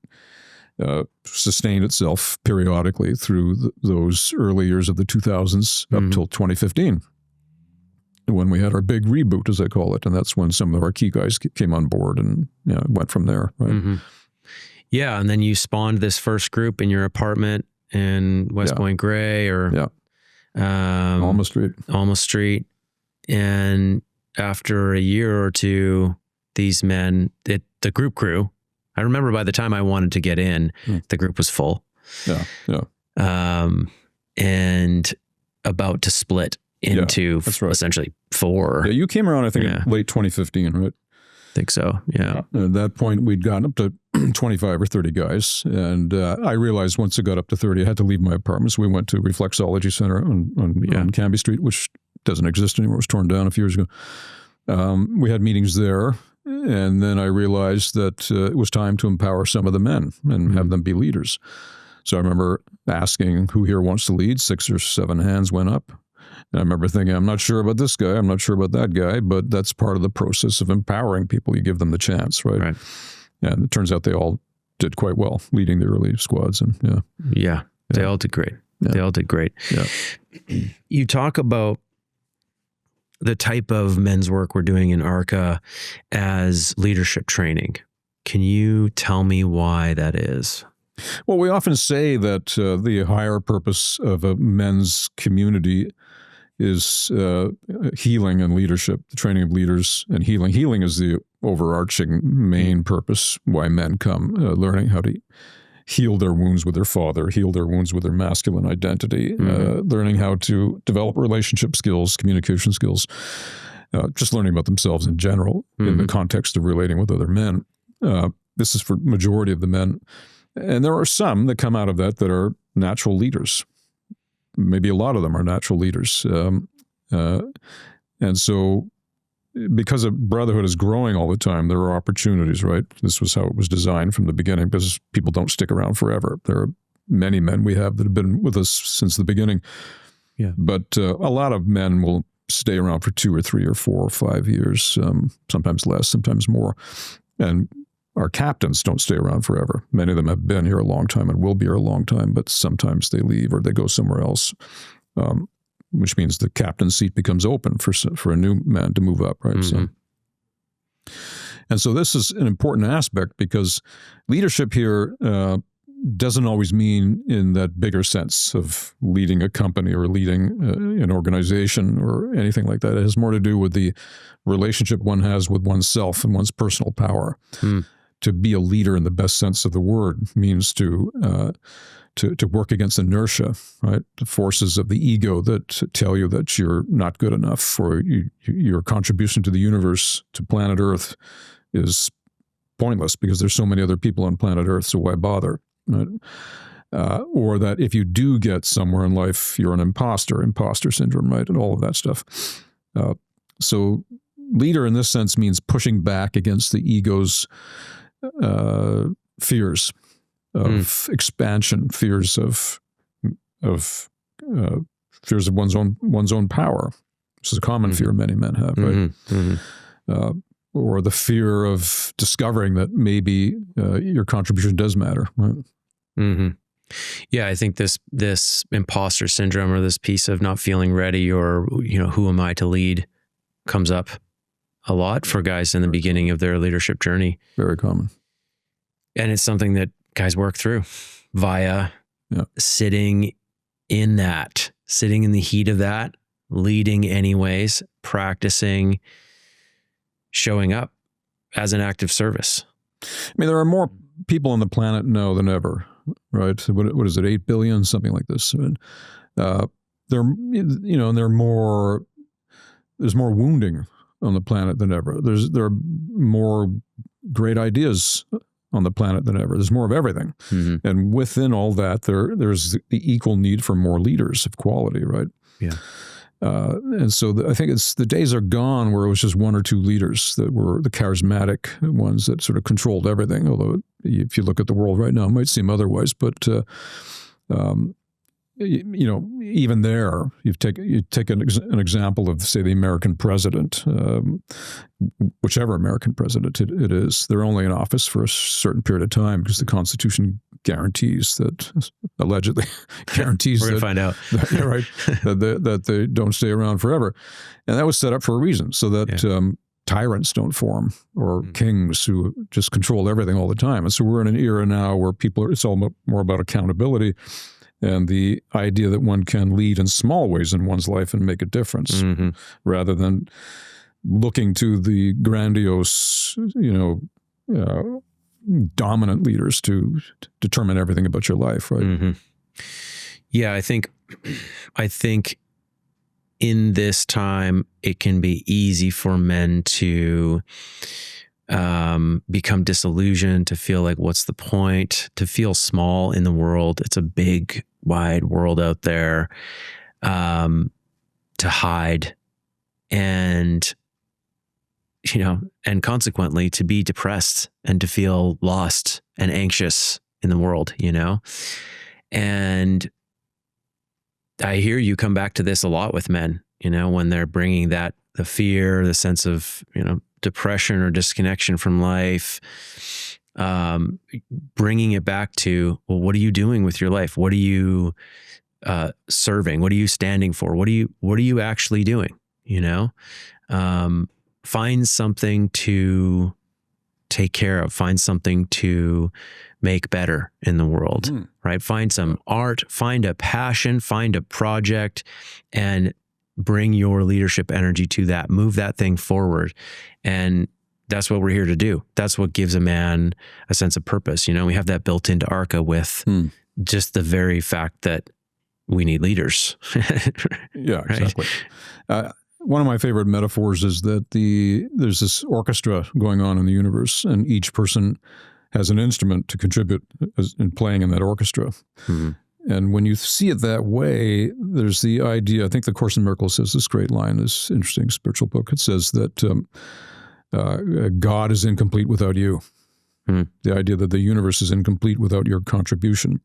sustained itself periodically through those early years of the 2000s up till 2015, when we had our big reboot, as I call it. And that's when some of our key guys came on board and went from there. Right? Yeah. And then you spawned this first group in your apartment in West Point Grey Alma Street. And after a year or two, these men, the group grew. I remember by the time I wanted to get in, the group was full. And about to split into essentially 4. Yeah, you came around, I think, in late 2015, right? I think so, yeah. At that point, we'd gotten up to 25 or 30 guys. And I realized once it got up to 30, I had to leave my apartment. So we went to Reflexology Center on Canby Street, which doesn't exist anymore. It was torn down a few years ago. We had meetings there. And then I realized that it was time to empower some of the men and have them be leaders. So I remember asking who here wants to lead. 6 or 7 hands went up. And I remember thinking, I'm not sure about this guy. I'm not sure about that guy. But that's part of the process of empowering people. You give them the chance, right? And it turns out they all did quite well leading the early squads. And they all did great. They all did great. You talk about the type of men's work we're doing in Arka as leadership training. Can you tell me why that is? Well, we often say that the higher purpose of a men's community is healing and leadership, the training of leaders and healing. Healing is the overarching main purpose why men come, learning how to heal their wounds with their father, heal their wounds with their masculine identity, learning how to develop relationship skills, communication skills, just learning about themselves in general in the context of relating with other men. This is for majority of the men. And there are some that come out of that are natural leaders. Maybe a lot of them are natural leaders. And so because Brotherhood is growing all the time, there are opportunities, right? This was how it was designed from the beginning, because people don't stick around forever. There are many men we have that have been with us since the beginning. Yeah. But a lot of men will stay around for 2 or 3 or 4 or 5 years, sometimes less, sometimes more. And our captains don't stay around forever. Many of them have been here a long time and will be here a long time, but sometimes they leave or they go somewhere else, which means the captain's seat becomes open for a new man to move up, right? So this is an important aspect, because leadership here doesn't always mean in that bigger sense of leading a company or leading an organization or anything like that. It has more to do with the relationship one has with oneself and one's personal power. To be a leader in the best sense of the word means to work against inertia, right? The forces of the ego that tell you that you're not good enough, or your contribution to the universe, to planet Earth, is pointless because there's so many other people on planet Earth, so why bother? Right? Or that if you do get somewhere in life, you're an imposter syndrome, right? And all of that stuff. So leader in this sense means pushing back against the ego's fears of expansion, fears of one's own power. This is a common fear many men have, right? Or the fear of discovering that maybe your contribution does matter, right? Yeah, I think this imposter syndrome, or this piece of not feeling ready, or who am I to lead, comes up a lot for guys in the beginning of their leadership journey. Very common. And it's something that guys work through via sitting in the heat of that, leading anyways, practicing, showing up as an act of service. I mean, there are more people on the planet now than ever, right? What is it, 8 billion, something like this. And, there's more wounding on the planet than ever. There are more great ideas on the planet than ever. There's more of everything. And within all that, there's the equal need for more leaders of quality, right? Yeah. And so I think the days are gone where it was just 1 or 2 leaders that were the charismatic ones that sort of controlled everything. Although if you look at the world right now, it might seem otherwise. But even there, you take an example of, say, the American president, whichever American president it is. They're only in office for a certain period of time because the Constitution guarantees that, allegedly guarantees we're going to find out, right, that they don't stay around forever, and that was set up for a reason, so that tyrants don't form, or kings who just control everything all the time. And so we're in an era now where it's all more about accountability. And the idea that one can lead in small ways in one's life and make a difference, rather than looking to the grandiose, dominant leaders to determine everything about your life, right? Yeah, I think in this time, it can be easy for men to become disillusioned, to feel like, what's the point? To feel small in the world. It's a big, wide world out there, to hide, and consequently to be depressed and to feel lost and anxious in the world, And I hear you come back to this a lot with men, when they're bringing the fear, the sense of, depression or disconnection from life, bringing it back to, well, what are you doing with your life? What are you serving? What are you standing for? What are you actually doing? Find something to take care of, find something to make better in the world, right? Find some art, find a passion, find a project, and bring your leadership energy to that, move that thing forward. And that's what we're here to do. That's what gives a man a sense of purpose. You know, we have that built into Arka with just the very fact that we need leaders. Yeah, exactly. One of my favorite metaphors is that there's this orchestra going on in the universe, and each person has an instrument to contribute in playing in that orchestra. And when you see it that way, there's the idea, I think the Course in Miracles says this great line, this interesting spiritual book. It says that God is incomplete without you. The idea that the universe is incomplete without your contribution.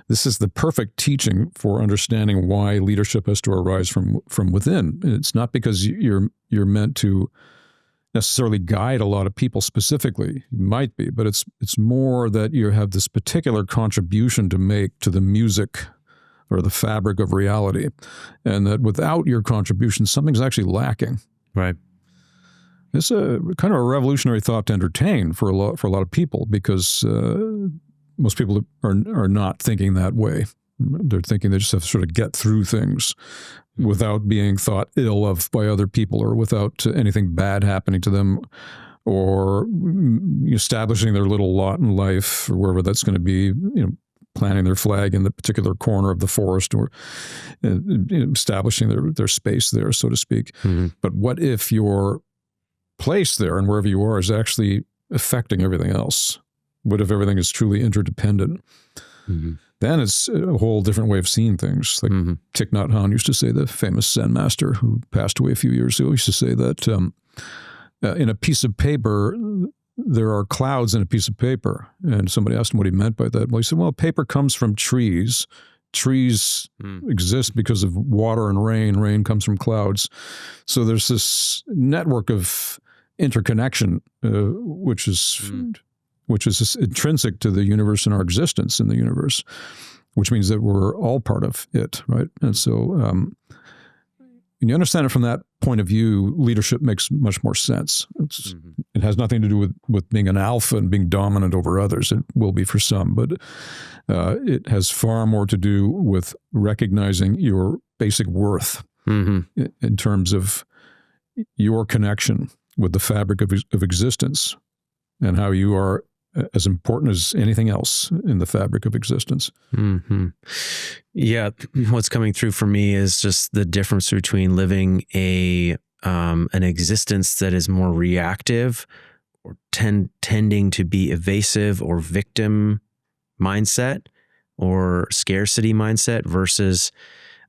This is the perfect teaching for understanding why leadership has to arise from within. It's not because you're meant to necessarily guide a lot of people specifically. You might be, but it's more that you have this particular contribution to make to the music or the fabric of reality, and that without your contribution, something's actually lacking. Right. It's a kind of a revolutionary thought to entertain for a lot of people, because most people are not thinking that way. They're thinking they just have to sort of get through things without being thought ill of by other people, or without anything bad happening to them, or establishing their little lot in life, or wherever that's going to be, planting their flag in the particular corner of the forest, or establishing their space there, so to speak. But what if your place there and wherever you are is actually affecting everything else? What if everything is truly interdependent? Then it's a whole different way of seeing things. Like Thich Nhat Hanh used to say, the famous Zen master who passed away a few years ago, used to say that in a piece of paper, there are clouds in a piece of paper. And somebody asked him what he meant by that. Well, he said, well, paper comes from trees. Trees exist because of water and rain. Rain comes from clouds. So there's this network of interconnection, which is intrinsic to the universe and our existence in the universe, which means that we're all part of it, right? And so when you understand it from that point of view, leadership makes much more sense. It has nothing to do with being an alpha and being dominant over others. It will be for some, but it has far more to do with recognizing your basic worth in terms of your connection with the fabric of existence, and how you are as important as anything else in the fabric of existence. Yeah, what's coming through for me is just the difference between living an existence that is more reactive, or tending to be evasive or victim mindset or scarcity mindset, versus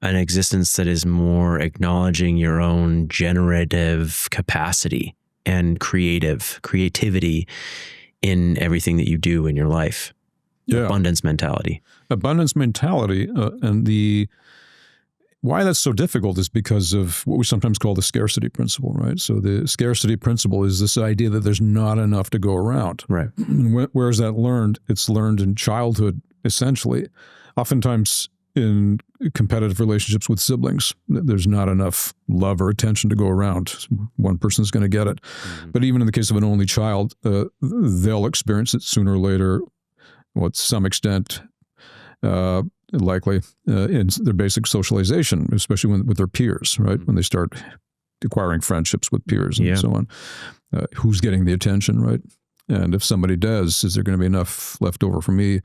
an existence that is more acknowledging your own generative capacity and creativity in everything that you do in your life. Yeah. Abundance mentality. And why that's so difficult is because of what we sometimes call the scarcity principle, right? So the scarcity principle is this idea that there's not enough to go around. Right. Where is that learned? It's learned in childhood, essentially. Oftentimes in competitive relationships with siblings, there's not enough love or attention to go around. One person's going to get it. But even in the case of an only child, they'll experience it sooner or later, to some extent, likely, in their basic socialization, especially with their peers, right? When they start acquiring friendships with peers and so on. Who's getting the attention, right? And if somebody does, is there going to be enough left over for me?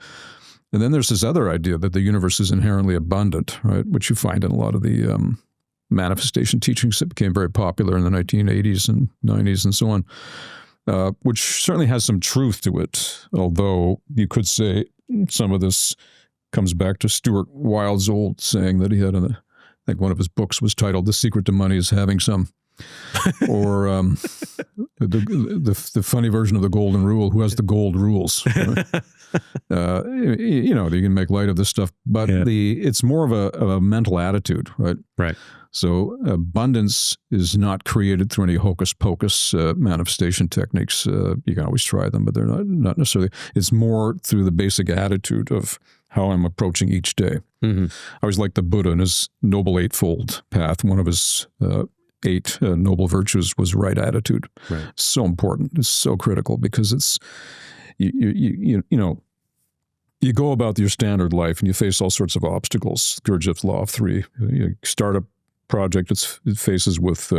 And then there's this other idea that the universe is inherently abundant, right? Which you find in a lot of the manifestation teachings that became very popular in the 1980s and 90s and so on, which certainly has some truth to it. Although you could say some of this comes back to Stuart Wilde's old saying that he had I think one of his books was titled "The Secret to Money is Having Some." Or the funny version of the golden rule: who has the gold rules? Right? You can make light of this stuff, but it's more of a mental attitude, right? Right. So abundance is not created through any hocus pocus manifestation techniques. You can always try them, but they're not necessarily. It's more through the basic attitude of how I'm approaching each day. I always like the Buddha and his Noble Eightfold Path. One of his 8 noble virtues was right attitude. Right. So important. It's so critical because it's, you go about your standard life and you face all sorts of obstacles. Gurdjieff's law of 3. You start a project, it's faced with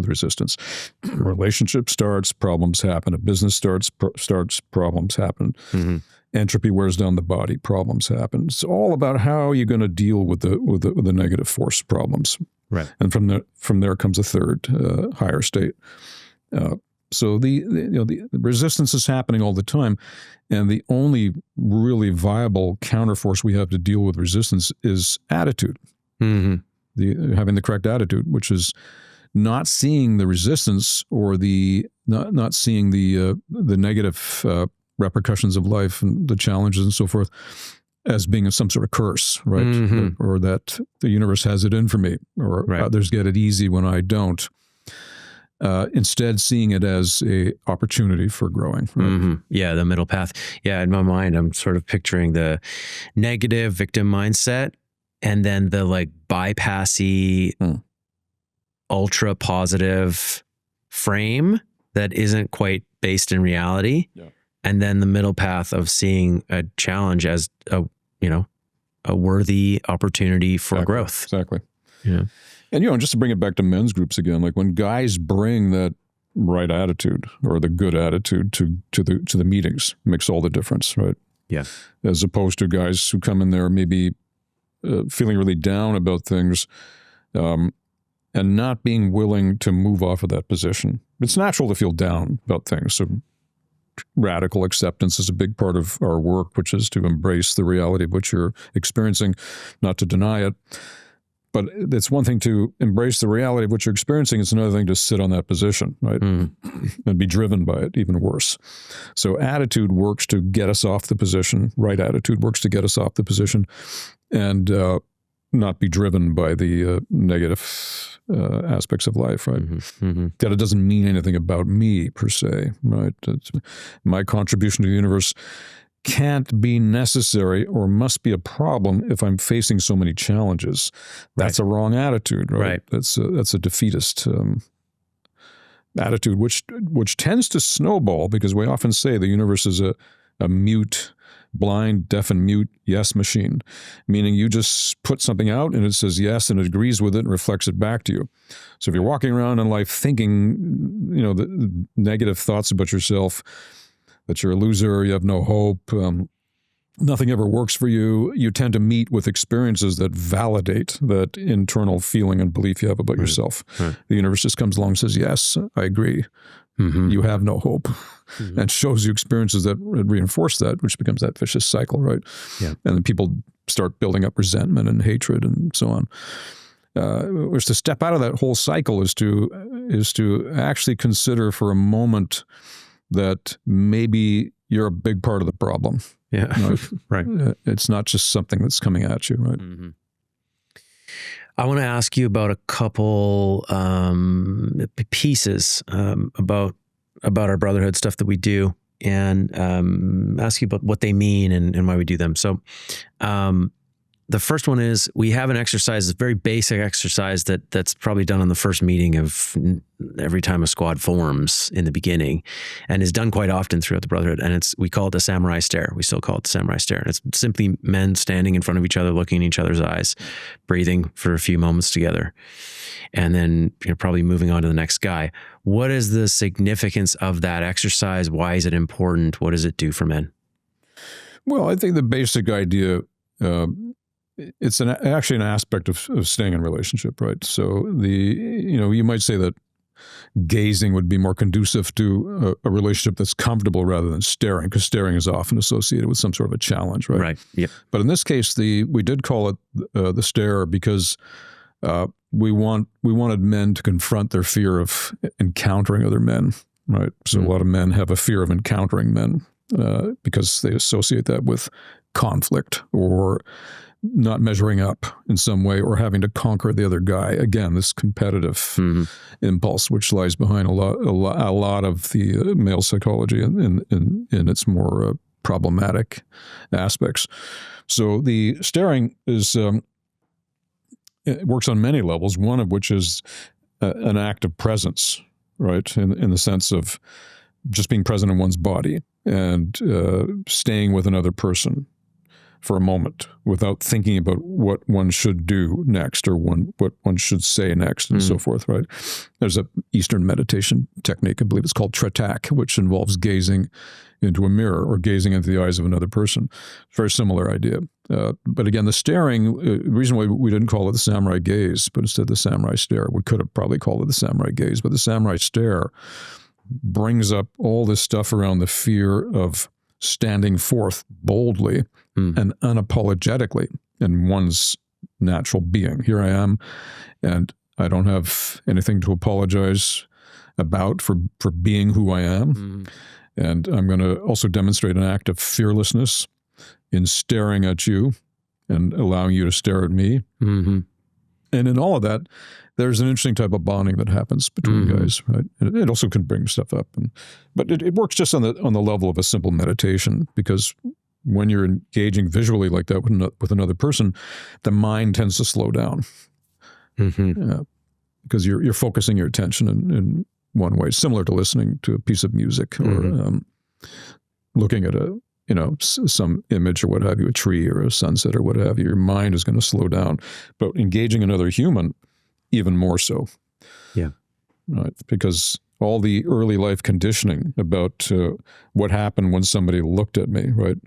resistance. A relationship starts, problems happen. A business starts, problems happen. Mm-hmm. Entropy wears down the body, problems happen. It's all about how you're going to deal with the negative force problems. Right. And from there comes a third, higher state. So the resistance is happening all the time, and the only really viable counterforce we have to deal with resistance is attitude. Mm-hmm. Having the correct attitude, which is not seeing the resistance or not seeing the negative repercussions of life and the challenges and so forth as being some sort of curse, right? Mm-hmm. Or that the universe has it in for me, or others get it easy when I don't. Instead, seeing it as a opportunity for growing. Right? Mm-hmm. Yeah, the middle path. Yeah, in my mind, I'm sort of picturing the negative victim mindset, and then the like bypassy, ultra positive frame that isn't quite based in reality. Yeah. And then the middle path of seeing a challenge as a worthy opportunity for growth. Exactly. Yeah. And, just to bring it back to men's groups again, like when guys bring that right attitude or the good attitude to the meetings, it makes all the difference, right? Yeah. As opposed to guys who come in there maybe feeling really down about things and not being willing to move off of that position. It's natural to feel down about things. So radical acceptance is a big part of our work, which is to embrace the reality of what you're experiencing, not to deny it. But it's one thing to embrace the reality of what you're experiencing. It's another thing to sit on that position, right? And be driven by it, even worse. So attitude works to get us off the position. Right attitude works to get us off the position and not be driven by the negative aspects of life, right? Mm-hmm. Mm-hmm. That it doesn't mean anything about me per se, right? My contribution to the universe can't be necessary or must be a problem if I'm facing so many challenges. That's a wrong attitude, right? That's a defeatist attitude, which tends to snowball because we often say the universe is a mute, blind, deaf and mute yes machine, meaning you just put something out and it says yes and it agrees with it and reflects it back to you. So if you're walking around in life thinking, the negative thoughts about yourself, that you're a loser, you have no hope, nothing ever works for you, you tend to meet with experiences that validate that internal feeling and belief you have about yourself. Right. The universe just comes along and says, yes, I agree. Mm-hmm. You have no hope. Mm-hmm. And shows you experiences that reinforce that, which becomes that vicious cycle, right? Yeah. And then people start building up resentment and hatred and so on. Which to step out of that whole cycle is to actually consider for a moment that maybe you're a big part of the problem. Yeah, right. It's not just something that's coming at you, right? Mm-hmm. I want to ask you about a couple pieces about our Brotherhood stuff that we do, and ask you about what they mean and why we do them. So the first one is we have an exercise, a very basic exercise that's probably done on the first meeting of every time a squad forms in the beginning, and is done quite often throughout the Brotherhood. And we call it the samurai stare. We still call it the samurai stare. And it's simply men standing in front of each other, looking in each other's eyes, breathing for a few moments together, and then probably moving on to the next guy. What is the significance of that exercise? Why is it important? What does it do for men? Well, I think the basic idea, it's actually an aspect of staying in relationship, right? So you might say that gazing would be more conducive to a relationship that's comfortable rather than staring, because staring is often associated with some sort of a challenge, right? Right. Yep. But in this case, we did call it the stare because we wanted men to confront their fear of encountering other men, right? So a lot of men have a fear of encountering men because they associate that with conflict or not measuring up in some way or having to conquer the other guy. Again, this competitive impulse, which lies behind a lot of the male psychology in its more problematic aspects. So the staring is it works on many levels. One of which is an act of presence, right? In the sense of just being present in one's body and staying with another person for a moment without thinking about what one should do next or what one should say next and so forth, right? There's a Eastern meditation technique, I believe it's called Tratak, which involves gazing into a mirror or gazing into the eyes of another person. Very similar idea. But again, the staring, the reason why we didn't call it the samurai gaze, but instead the samurai stare, we could have probably called it the samurai gaze, but the samurai stare brings up all this stuff around the fear of standing forth boldly and unapologetically in one's natural being. Here I am, and I don't have anything to apologize about for being who I am. And I'm going to also demonstrate an act of fearlessness in staring at you and allowing you to stare at me. And in all of that, there's an interesting type of bonding that happens between guys, right? And it also can bring stuff up, but it works just on the level of a simple meditation, because when you're engaging visually like that with another person, the mind tends to slow down because you're focusing your attention in one way, similar to listening to a piece of music or looking at some image or what have you, a tree or a sunset or what have you. Your mind is going to slow down, but engaging another human, even more so. Yeah. Right. Because all the early life conditioning about what happened when somebody looked at me, right?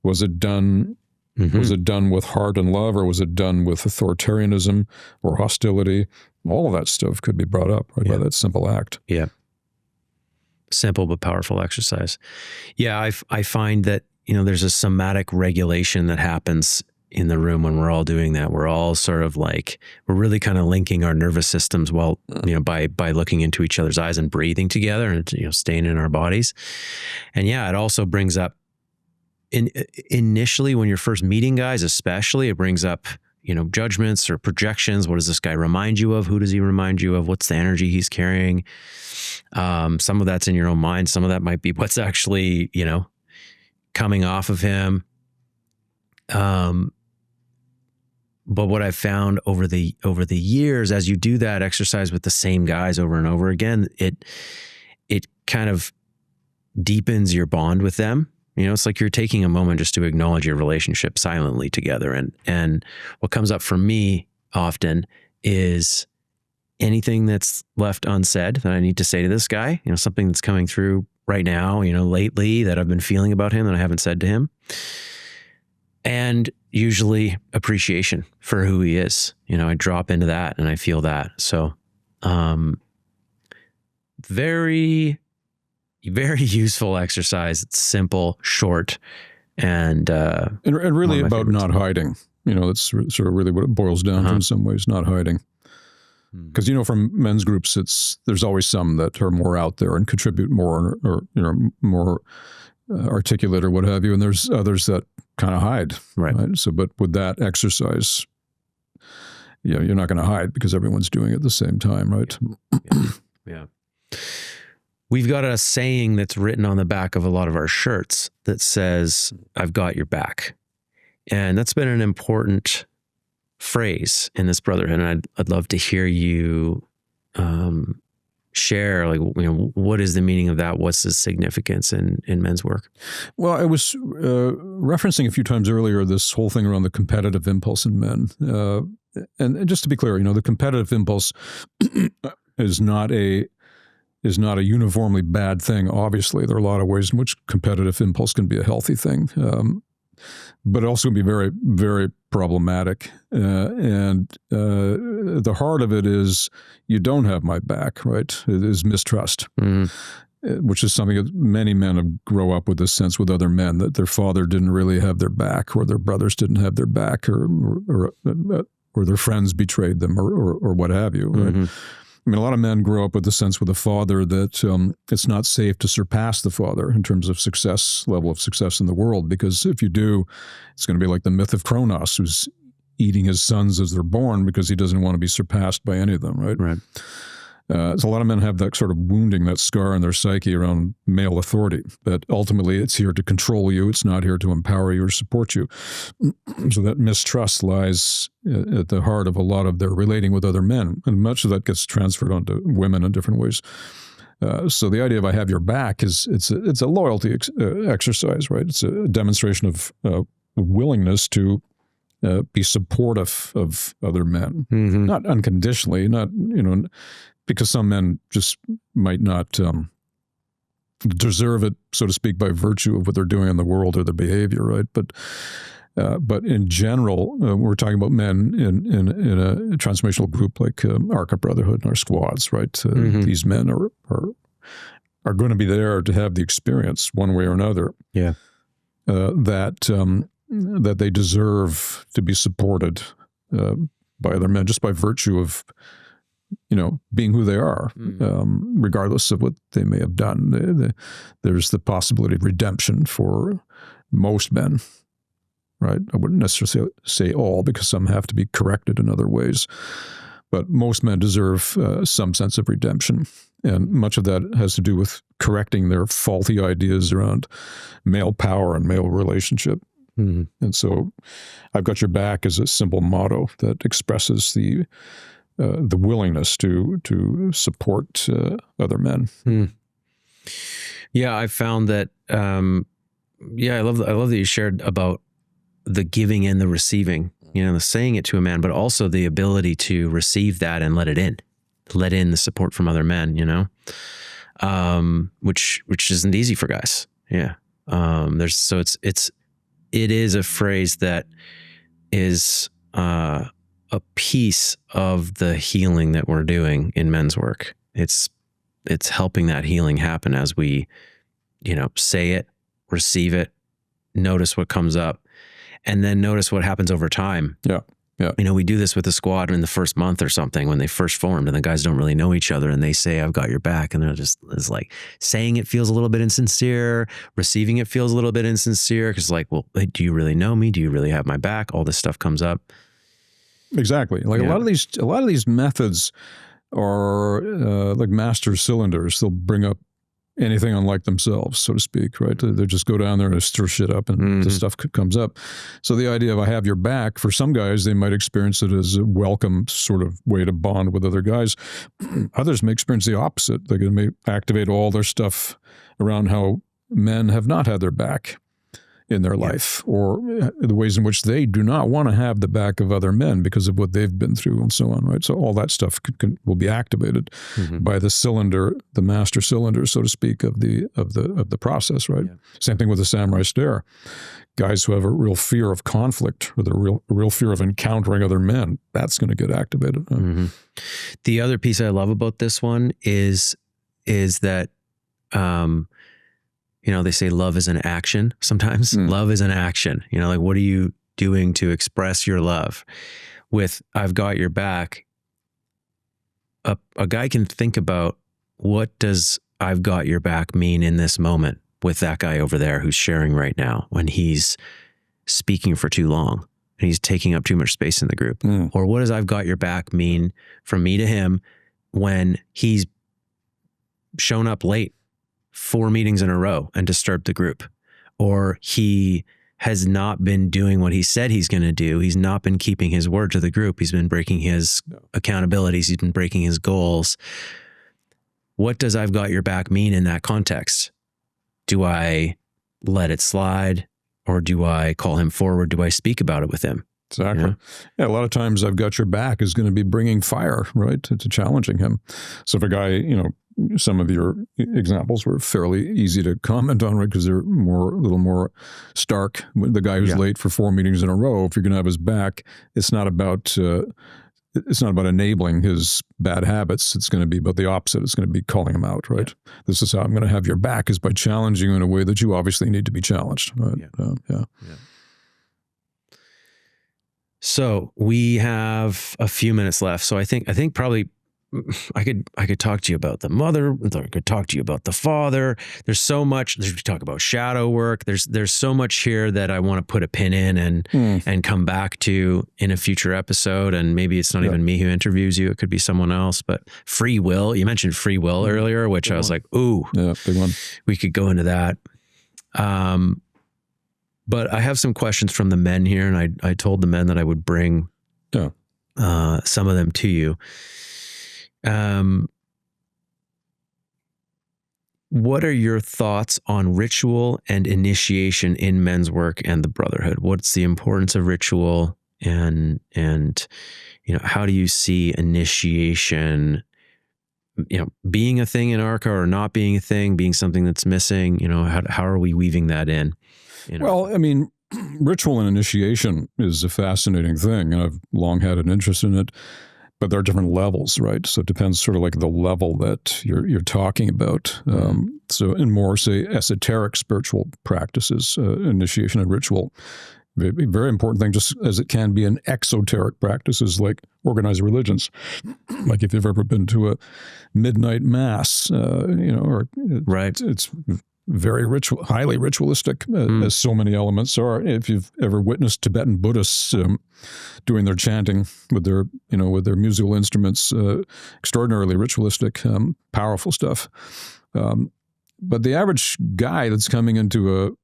Was it done with heart and love, or was it done with authoritarianism or hostility? All of that stuff could be brought up by that simple act. Yeah. Simple but powerful exercise. Yeah, I find that, there's a somatic regulation that happens in the room when we're all doing that. We're all sort of like, we're really kind of linking our nervous systems by looking into each other's eyes and breathing together and, staying in our bodies. And yeah, it also brings up, initially when you're first meeting guys, especially, it brings up, judgments or projections. What does this guy remind you of? Who does he remind you of? What's the energy he's carrying? Some of that's in your own mind. Some of that might be what's actually, coming off of him. But what I've found over the years, as you do that exercise with the same guys over and over again, it kind of deepens your bond with them. It's like you're taking a moment just to acknowledge your relationship silently together. And what comes up for me often is anything that's left unsaid that I need to say to this guy, something that's coming through right now, lately that I've been feeling about him that I haven't said to him. And usually appreciation for who he is. I drop into that and I feel that. So, very, very useful exercise. It's simple, short, and really about not hiding. That's sort of really what it boils down to in some ways, not hiding. Because, from men's groups, there's always some that are more out there and contribute more or more articulate or what have you. And there's others that kind of hide. Right. So, but with that exercise, you're not going to hide because everyone's doing it at the same time. Right. Yeah. We've got a saying that's written on the back of a lot of our shirts that says, "I've got your back." And that's been an important phrase in this brotherhood. And I'd love to hear you share, what is the meaning of that? What's the significance in men's work? Well, I was referencing a few times earlier this whole thing around the competitive impulse in men. And just to be clear, the competitive impulse is not a uniformly bad thing. Obviously, there are a lot of ways in which competitive impulse can be a healthy thing. But it also can be very, very problematic. And the heart of it is you don't have my back, right? It is mistrust, which is something that many men grow up with this sense with other men, that their father didn't really have their back, or their brothers didn't have their back, or their friends betrayed them, or what have you, right? I mean, a lot of men grow up with the sense with a father that it's not safe to surpass the father in terms of level of success in the world, because if you do, it's going to be like the myth of Kronos, who's eating his sons as they're born because he doesn't want to be surpassed by any of them, right? So a lot of men have that sort of wounding, that scar in their psyche around male authority, that ultimately it's here to control you. It's not here to empower you or support you. So that mistrust lies at the heart of a lot of their relating with other men. And much of that gets transferred onto women in different ways. So the idea of I have your back it's a loyalty exercise, right? It's a demonstration of willingness to be supportive of other men, not unconditionally, not, because some men just might not deserve it, so to speak, by virtue of what they're doing in the world or their behavior, right? But in general, we're talking about men in a transformational group like Arka Brotherhood and our squads, right? These men are going to be there to have the experience one way or another. Yeah, that they deserve to be supported by other men just by virtue of being who they are, regardless of what they may have done. There's the possibility of redemption for most men, right? I wouldn't necessarily say all, because some have to be corrected in other ways. But most men deserve some sense of redemption. And much of that has to do with correcting their faulty ideas around male power and male relationship. And so I've got your back as a simple motto that expresses the willingness to support other men. Yeah, I found that. I love that you shared about the giving and the receiving. The saying it to a man, but also the ability to receive that and let in the support from other men. Which isn't easy for guys. Yeah. It is a phrase that is a piece of the healing that we're doing in men's work. It's helping that healing happen as we, say it, receive it, notice what comes up, and then notice what happens over time. Yeah. Yeah. We do this with the squad in the first month or something when they first formed, and the guys don't really know each other, and they say, "I've got your back," and it's like saying it feels a little bit insincere, receiving it feels a little bit insincere, because well, do you really know me? Do you really have my back? All this stuff comes up. Exactly. Like a lot of these methods are like master cylinders. They'll bring up anything unlike themselves, so to speak, right? They just go down there and stir shit up, and the stuff comes up. So the idea of I have your back, for some guys, they might experience it as a welcome sort of way to bond with other guys. Others may experience the opposite. They may activate all their stuff around how men have not had their back in their life, or the ways in which they do not want to have the back of other men because of what they've been through and so on, right? So all that stuff will be activated by the cylinder, the master cylinder, so to speak, of the process, right? Yeah. Same thing with the samurai stare. Guys who have a real fear of conflict, or the real fear of encountering other men, that's going to get activated. The other piece I love about this one is that they say love is an action sometimes. Love is an action. What are you doing to express your love? With I've got your back, a guy can think about, what does I've got your back mean in this moment with that guy over there who's sharing right now, when he's speaking for too long and he's taking up too much space in the group? Or what does I've got your back mean from me to him when he's shown up late 4 meetings in a row and disturbed the group, or he has not been doing what he said he's going to do. He's not been keeping his word to the group. He's been breaking his accountabilities. He's been breaking his goals. What does I've got your back mean in that context? Do I let it slide, or do I call him forward? Do I speak about it with him? Exactly. Yeah, a lot of times I've got your back is going to be bringing fire, right, to challenging him. So if a guy, some of your examples were fairly easy to comment on, right, because they're a little more stark. The guy who's late for 4 meetings in a row, if you're going to have his back, it's not about enabling his bad habits. It's going to be about the opposite. It's going to be calling him out, right? Yeah. This is how I'm going to have your back, is by challenging you in a way that you obviously need to be challenged. Right? Yeah. So we have a few minutes left. So I think probably I could talk to you about the mother. I could talk to you about the father. There's so much. We talk about shadow work. There's so much here that I want to put a pin in and come back to in a future episode. And maybe it's not even me who interviews you. It could be someone else. But free will. You mentioned free will earlier, which big I was like, ooh, yeah, big one. We could go into that. But I have some questions from the men here, and I told the men that I would bring some of them to you. What are your thoughts on ritual and initiation in men's work and the Brotherhood? What's the importance of ritual, and how do you see initiation, being a thing in Arka or not being a thing, being something that's missing? How are we weaving that in? Well, I mean, ritual and initiation is a fascinating thing, and I've long had an interest in it. But there are different levels, right? So it depends sort of like the level that you're talking about. So in more, say, esoteric spiritual practices, initiation and ritual, very important thing, just as it can be in exoteric practices like organized religions. Like if you've ever been to a midnight mass, right. It's very highly ritualistic, as so many elements are. If you've ever witnessed Tibetan Buddhists doing their chanting with their musical instruments, extraordinarily ritualistic, powerful stuff. But the average guy that's coming into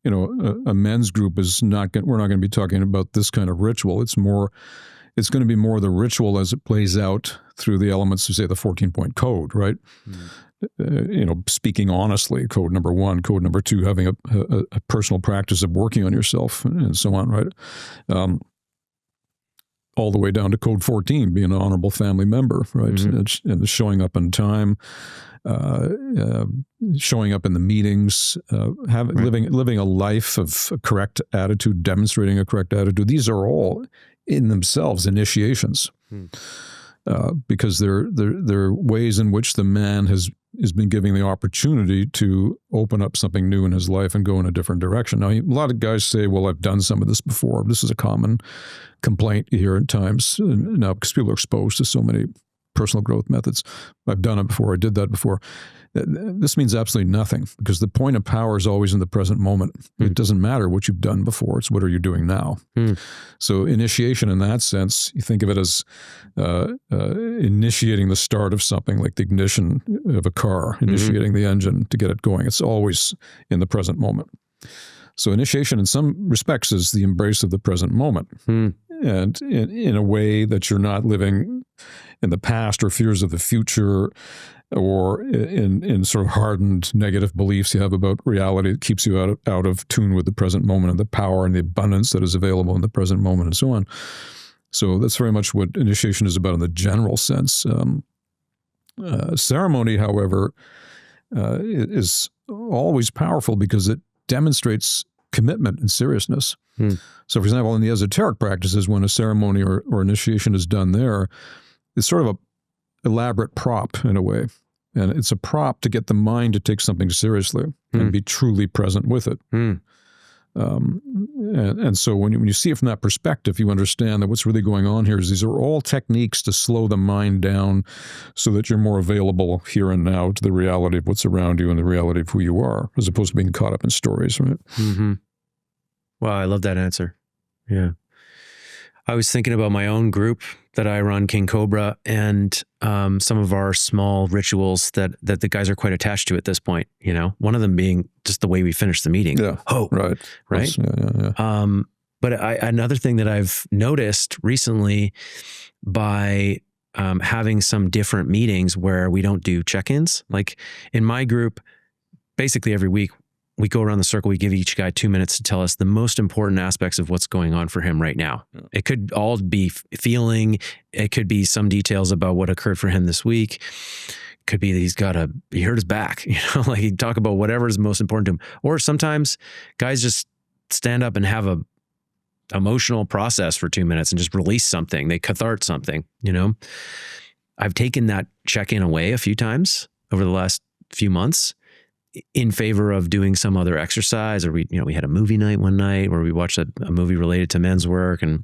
a men's group we're not going to be talking about this kind of ritual. It's going to be more the ritual as it plays out through the elements of, say, the 14-point code, right? Speaking honestly, code number 1, code number 2, having a personal practice of working on yourself and so on, right? All the way down to code 14, being an honorable family member, right? And showing up on time, showing up in the meetings, living a life of a correct attitude, demonstrating a correct attitude. These are all in themselves initiations. Because they're ways in which the man has been given the opportunity to open up something new in his life and go in a different direction. Now, a lot of guys say, well, I've done some of this before. This is a common complaint you hear at times now because people are exposed to so many personal growth methods. I've done it before. I did that before. This means absolutely nothing, because the point of power is always in the present moment. It doesn't matter what you've done before. It's what are you doing now? So initiation in that sense, you think of it as initiating the start of something, like the ignition of a car, initiating the engine to get it going. It's always in the present moment. So initiation in some respects is the embrace of the present moment. And in a way that you're not living in the past or fears of the future, or in sort of hardened negative beliefs you have about reality that keeps you out of tune with the present moment and the power and the abundance that is available in the present moment and so on. So that's very much what initiation is about in the general sense. Ceremony, however, is always powerful because it demonstrates commitment and seriousness. So, for example, in the esoteric practices, when a ceremony or initiation is done there, it's sort of an elaborate prop in a way. And it's a prop to get the mind to take something seriously and be truly present with it. And so when you see it from that perspective, you understand that what's really going on here is these are all techniques to slow the mind down so that you're more available here and now to the reality of what's around you and the reality of who you are, as opposed to being caught up in stories, right? Wow, I love that answer. Yeah. I was thinking about my own group that I run, King Cobra, and some of our small rituals that the guys are quite attached to at this point. One of them being just the way we finish the meeting. Yeah. Hope. Right. Yeah. But another thing that I've noticed recently by having some different meetings where we don't do check-ins, like in my group, basically every week, we go around the circle, we give each guy 2 minutes to tell us the most important aspects of what's going on for him right now. Yeah. It could all be feeling, it could be some details about what occurred for him this week. It could be that he hurt his back, like he'd talk about whatever is most important to him. Or sometimes guys just stand up and have a emotional process for 2 minutes and just release something. They cathartic something, I've taken that check-in away a few times over the last few months in favor of doing some other exercise, or we had a movie night one night where we watched a movie related to men's work, and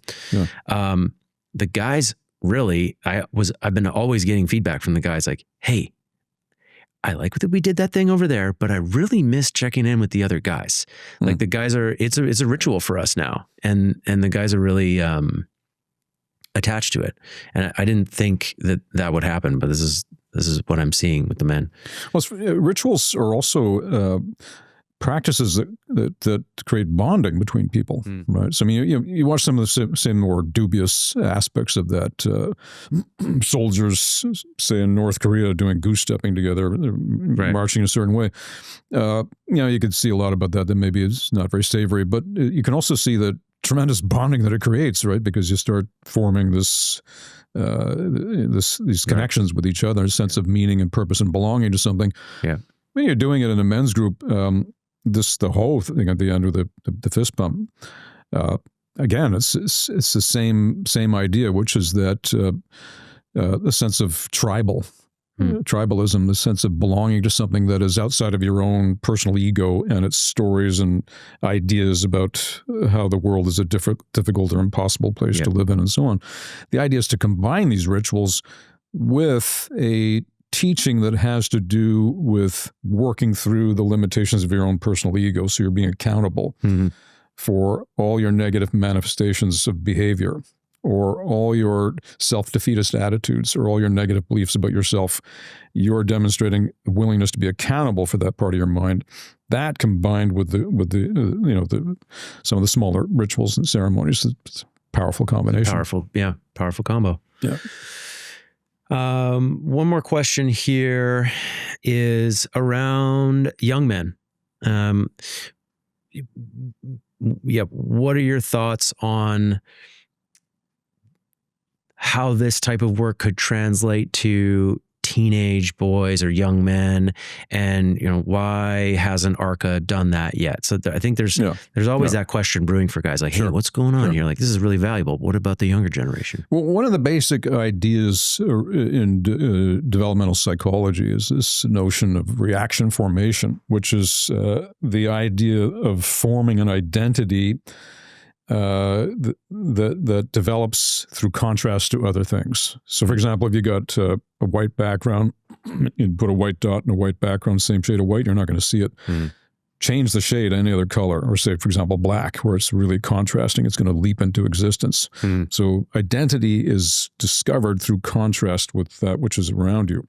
the guys really, I've been always getting feedback from the guys like, hey, I like that we did that thing over there, but I really miss checking in with the other guys. Like the guys it's a ritual for us now. And the guys are really attached to it. And I didn't think that would happen, but this is what I'm seeing with the men. Well, rituals are also practices that create bonding between people, right? So I mean, you watch some of the same more dubious aspects of that. Soldiers, say in North Korea, doing goose stepping together, marching a certain way. You could see a lot about that maybe is not very savory, but you can also see the tremendous bonding that it creates, right? Because you start forming these connections with each other, a sense of meaning and purpose and belonging to something. Yeah. When you're doing it in a men's group, the whole thing at the end of the fist bump, again, it's the same idea, which is that the sense of tribalism, the sense of belonging to something that is outside of your own personal ego and its stories and ideas about how the world is a difficult or impossible place to live in and so on. The idea is to combine these rituals with a teaching that has to do with working through the limitations of your own personal ego. So you're being accountable for all your negative manifestations of behavior, or all your self-defeatist attitudes, or all your negative beliefs about yourself. You're demonstrating a willingness to be accountable for that part of your mind. That combined with some of the smaller rituals and ceremonies, it's a powerful combination. Powerful combo. Yeah. One more question here is around young men. What are your thoughts on how this type of work could translate to teenage boys or young men, and why hasn't Arka done that yet? So I think there's always that question brewing for guys like, hey, what's going on here? Like, this is really valuable. What about the younger generation? Well, one of the basic ideas in developmental psychology is this notion of reaction formation, which is the idea of forming an identity that develops through contrast to other things. So, for example, if you got a white background, you put a white dot in a white background, same shade of white, you're not going to see it. Change the shade any other color, or say, for example, black, where it's really contrasting, it's going to leap into existence. So identity is discovered through contrast with that which is around you.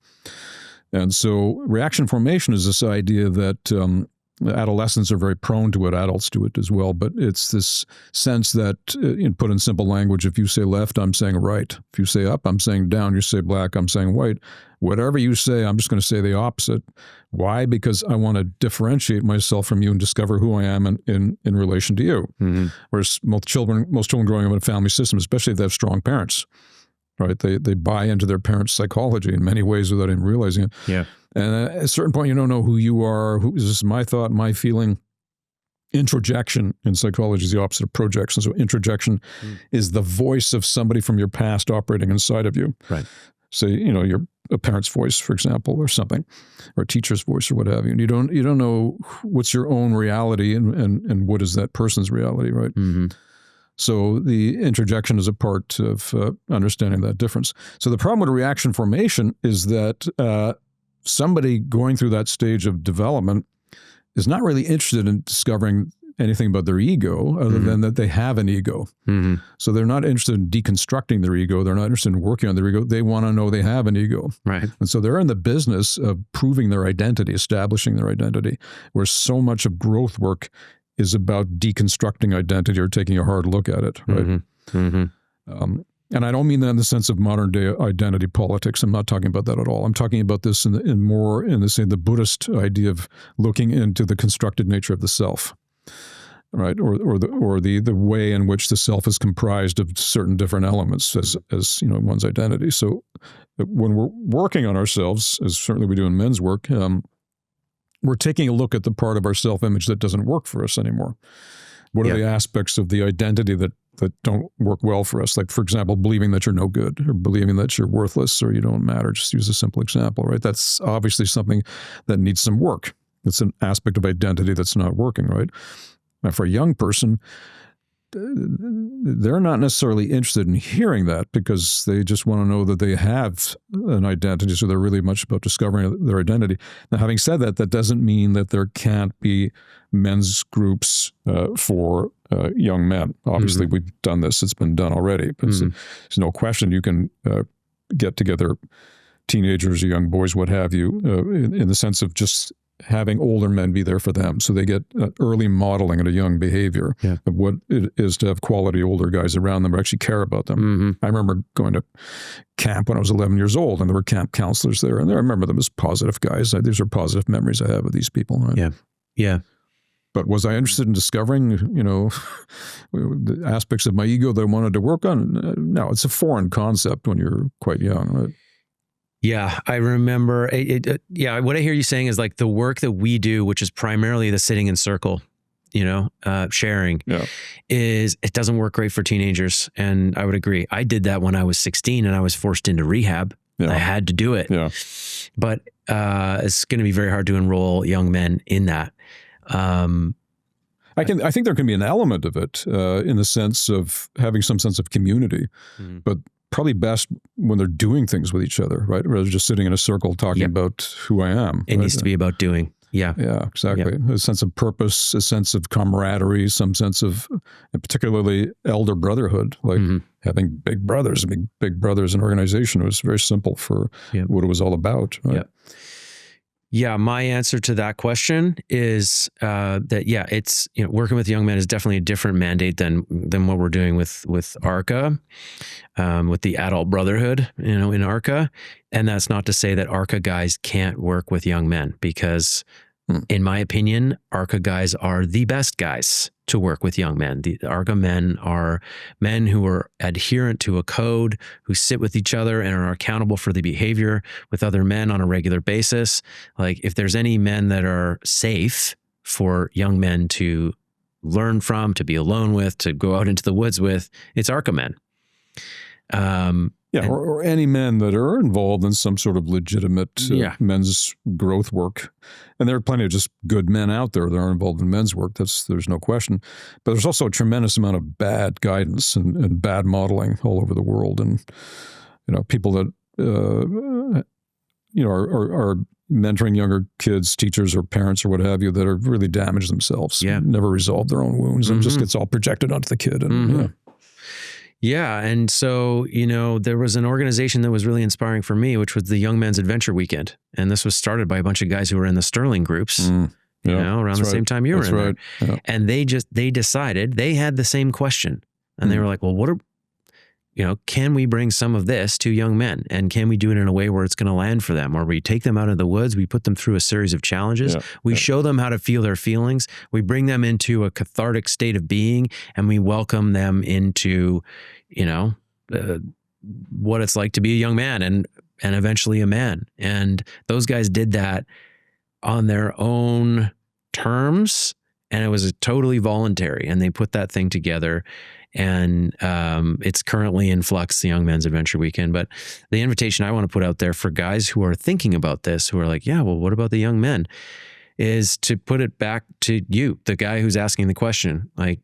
And so reaction formation is this idea that adolescents are very prone to it. Adults do it as well. But it's this sense that, put in simple language, if you say left, I'm saying right. If you say up, I'm saying down. You say black, I'm saying white. Whatever you say, I'm just going to say the opposite. Why? Because I want to differentiate myself from you and discover who I am in relation to you. Whereas most children growing up in a family system, especially if they have strong parents, right? They buy into their parents' psychology in many ways without even realizing it. Yeah. And at a certain point, you don't know who you are. Who is this? My thought, my feeling. Introjection in psychology is the opposite of projection. So introjection is the voice of somebody from your past operating inside of you. Right. Say, your a parent's voice, for example, or something, or a teacher's voice, or what have you. And you don't know what's your own reality and what is that person's reality, right? So the introjection is a part of understanding that difference. So the problem with reaction formation is that somebody going through that stage of development is not really interested in discovering anything about their ego other than that they have an ego. So they're not interested in deconstructing their ego. They're not interested in working on their ego. They want to know they have an ego. Right. And so they're in the business of proving their identity, establishing their identity, where so much of growth work is about deconstructing identity or taking a hard look at it, right? And I don't mean that in the sense of modern day identity politics. I'm not talking about that at all. I'm talking about this in the Buddhist idea of looking into the constructed nature of the self, right? Or the way in which the self is comprised of certain different elements as one's identity. So when we're working on ourselves, as certainly we do in men's work, we're taking a look at the part of our self-image that doesn't work for us anymore. What are the aspects of the identity that don't work well for us? Like, for example, believing that you're no good, or believing that you're worthless, or you don't matter. Just use a simple example, right? That's obviously something that needs some work. It's an aspect of identity that's not working, right? Now, for a young person, they're not necessarily interested in hearing that because they just want to know that they have an identity. So they're really much about discovering their identity. Now, having said that, that doesn't mean that there can't be men's groups for young men. Obviously, we've done this. It's been done already. But there's no question you can get together teenagers or young boys, what have you, in the sense of just having older men be there for them. So they get early modeling and a young behavior of what it is to have quality older guys around them who actually care about them. I remember going to camp when I was 11 years old, and there were camp counselors there, and I remember them as positive guys. These are positive memories I have of these people. Right? Yeah. But was I interested in discovering, the aspects of my ego that I wanted to work on? No, it's a foreign concept when you're quite young. Right? Yeah, I remember. What I hear you saying is like the work that we do, which is primarily the sitting in circle, sharing, it doesn't work great for teenagers. And I would agree. I did that when I was 16 and I was forced into rehab. I had to do it. Yeah. But it's going to be very hard to enroll young men in that. I think there can be an element of it in the sense of having some sense of community, but probably best when they're doing things with each other, right? Rather than just sitting in a circle talking about who I am. It needs to be about doing. Yeah. Yeah, exactly. A sense of purpose, a sense of camaraderie, some sense of, particularly elder brotherhood, like having big brothers. Big brothers in organization was very simple for what it was all about. Right? Yeah, my answer to that question is that it's working with young men is definitely a different mandate than what we're doing with Arka, with the adult brotherhood, in Arka. And that's not to say that Arka guys can't work with young men, because in my opinion, Arka guys are the best guys to work with young men. The Arka men are men who are adherent to a code, who sit with each other and are accountable for the behavior with other men on a regular basis. Like, if there's any men that are safe for young men to learn from, to be alone with, to go out into the woods with, it's Arka men. Or any men that are involved in some sort of legitimate men's growth work. And there are plenty of just good men out there that are involved in men's work. There's no question. But there's also a tremendous amount of bad guidance and bad modeling all over the world. And, people that, are mentoring younger kids, teachers or parents or what have you, that are really damaged themselves. Never resolve their own wounds and just gets all projected onto the kid. And, Yeah. And so, there was an organization that was really inspiring for me, which was the Young Men's Adventure Weekend. And this was started by a bunch of guys who were in the Sterling groups, around the same time you were in there. Yeah. And they decided, they had the same question. And they were like, well, can we bring some of this to young men? And can we do it in a way where it's going to land for them? Or we take them out of the woods, we put them through a series of challenges, we show them how to feel their feelings, we bring them into a cathartic state of being, and we welcome them into, what it's like to be a young man and eventually a man. And those guys did that on their own terms, and it was totally voluntary. And they put that thing together. And it's currently in flux, the Young Men's Adventure Weekend. But the invitation I want to put out there for guys who are thinking about this, who are like, what about the young men, is to put it back to you, the guy who's asking the question, like,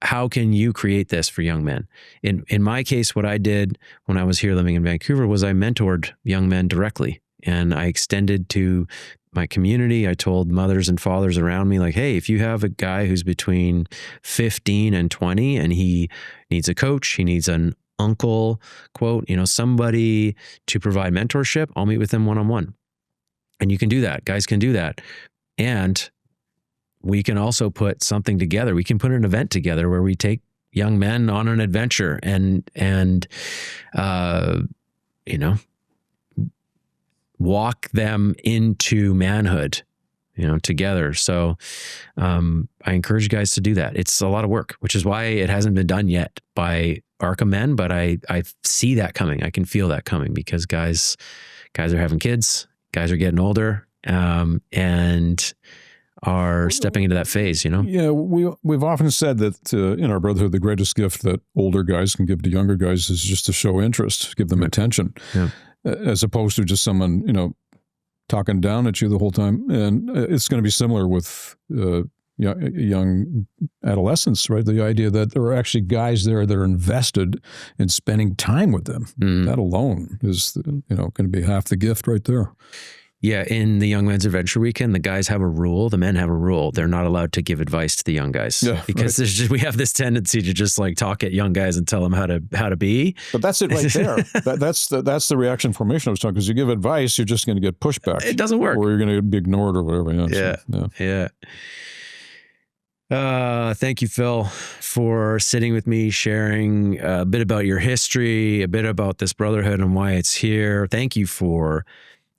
how can you create this for young men? In my case, what I did when I was here living in Vancouver was I mentored young men directly, and I extended to my community. I told mothers and fathers around me, like, hey, if you have a guy who's between 15 and 20 and he needs a coach, he needs an uncle, quote, somebody to provide mentorship, I'll meet with them one-on-one. And you can do that. Guys can do that. And we can also put something together. We can put an event together where we take young men on an adventure and walk them into manhood, together. So I encourage guys to do that. It's a lot of work, which is why it hasn't been done yet by Arka men, but I see that coming. I can feel that coming because guys are having kids, guys are getting older, and are stepping into that phase, Yeah, we've often said that in our brotherhood, the greatest gift that older guys can give to younger guys is just to show interest, give them attention. Yeah. As opposed to just someone, talking down at you the whole time. And it's going to be similar with young adolescents, right? The idea that there are actually guys there that are invested in spending time with them. That alone is, going to be half the gift right there. Yeah, in the Young Men's Adventure Weekend, the guys have a rule. The men have a rule. They're not allowed to give advice to the young guys because we have this tendency to just like talk at young guys and tell them how to be. But that's it right there. That's the reaction formation I was talking. Because you give advice, you're just going to get pushback. It doesn't work, or you're going to be ignored or whatever. Yeah. Thank you, Phil, for sitting with me, sharing a bit about your history, a bit about this brotherhood and why it's here. Thank you for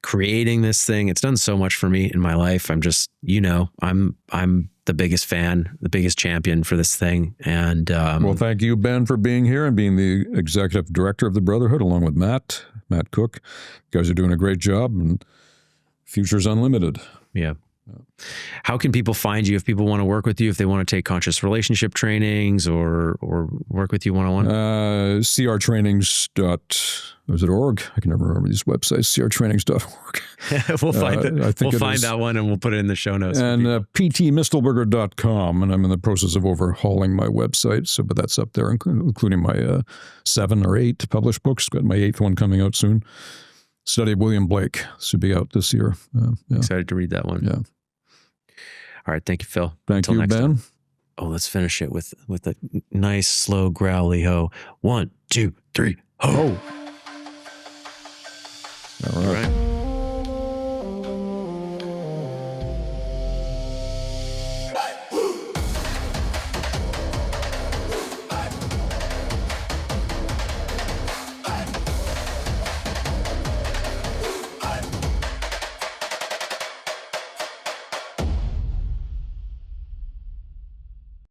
creating this thing. It's done so much for me in my life. I'm just, I'm the biggest fan, the biggest champion for this thing. And well, thank you, Ben, for being here and being the executive director of the Brotherhood, along with Matt Cook. You guys are doing a great job, and future's unlimited. Yeah. How can people find you if people want to work with you, if they want to take conscious relationship trainings or work with you one-on-one? crtrainings.org. I can never remember these websites. crtrainings.org. We'll find that one and we'll put it in the show notes. And ptmistlberger.com. And I'm in the process of overhauling my website. But that's up there, including my 7 or 8 published books. Got my 8th one coming out soon. Study of William Blake should be out this year. Excited to read that one. Yeah. All right. Thank you, Phil. Thank you, Ben. Time. Oh, let's finish it with a nice, slow, growly ho. 1, 2, 3, ho. All right.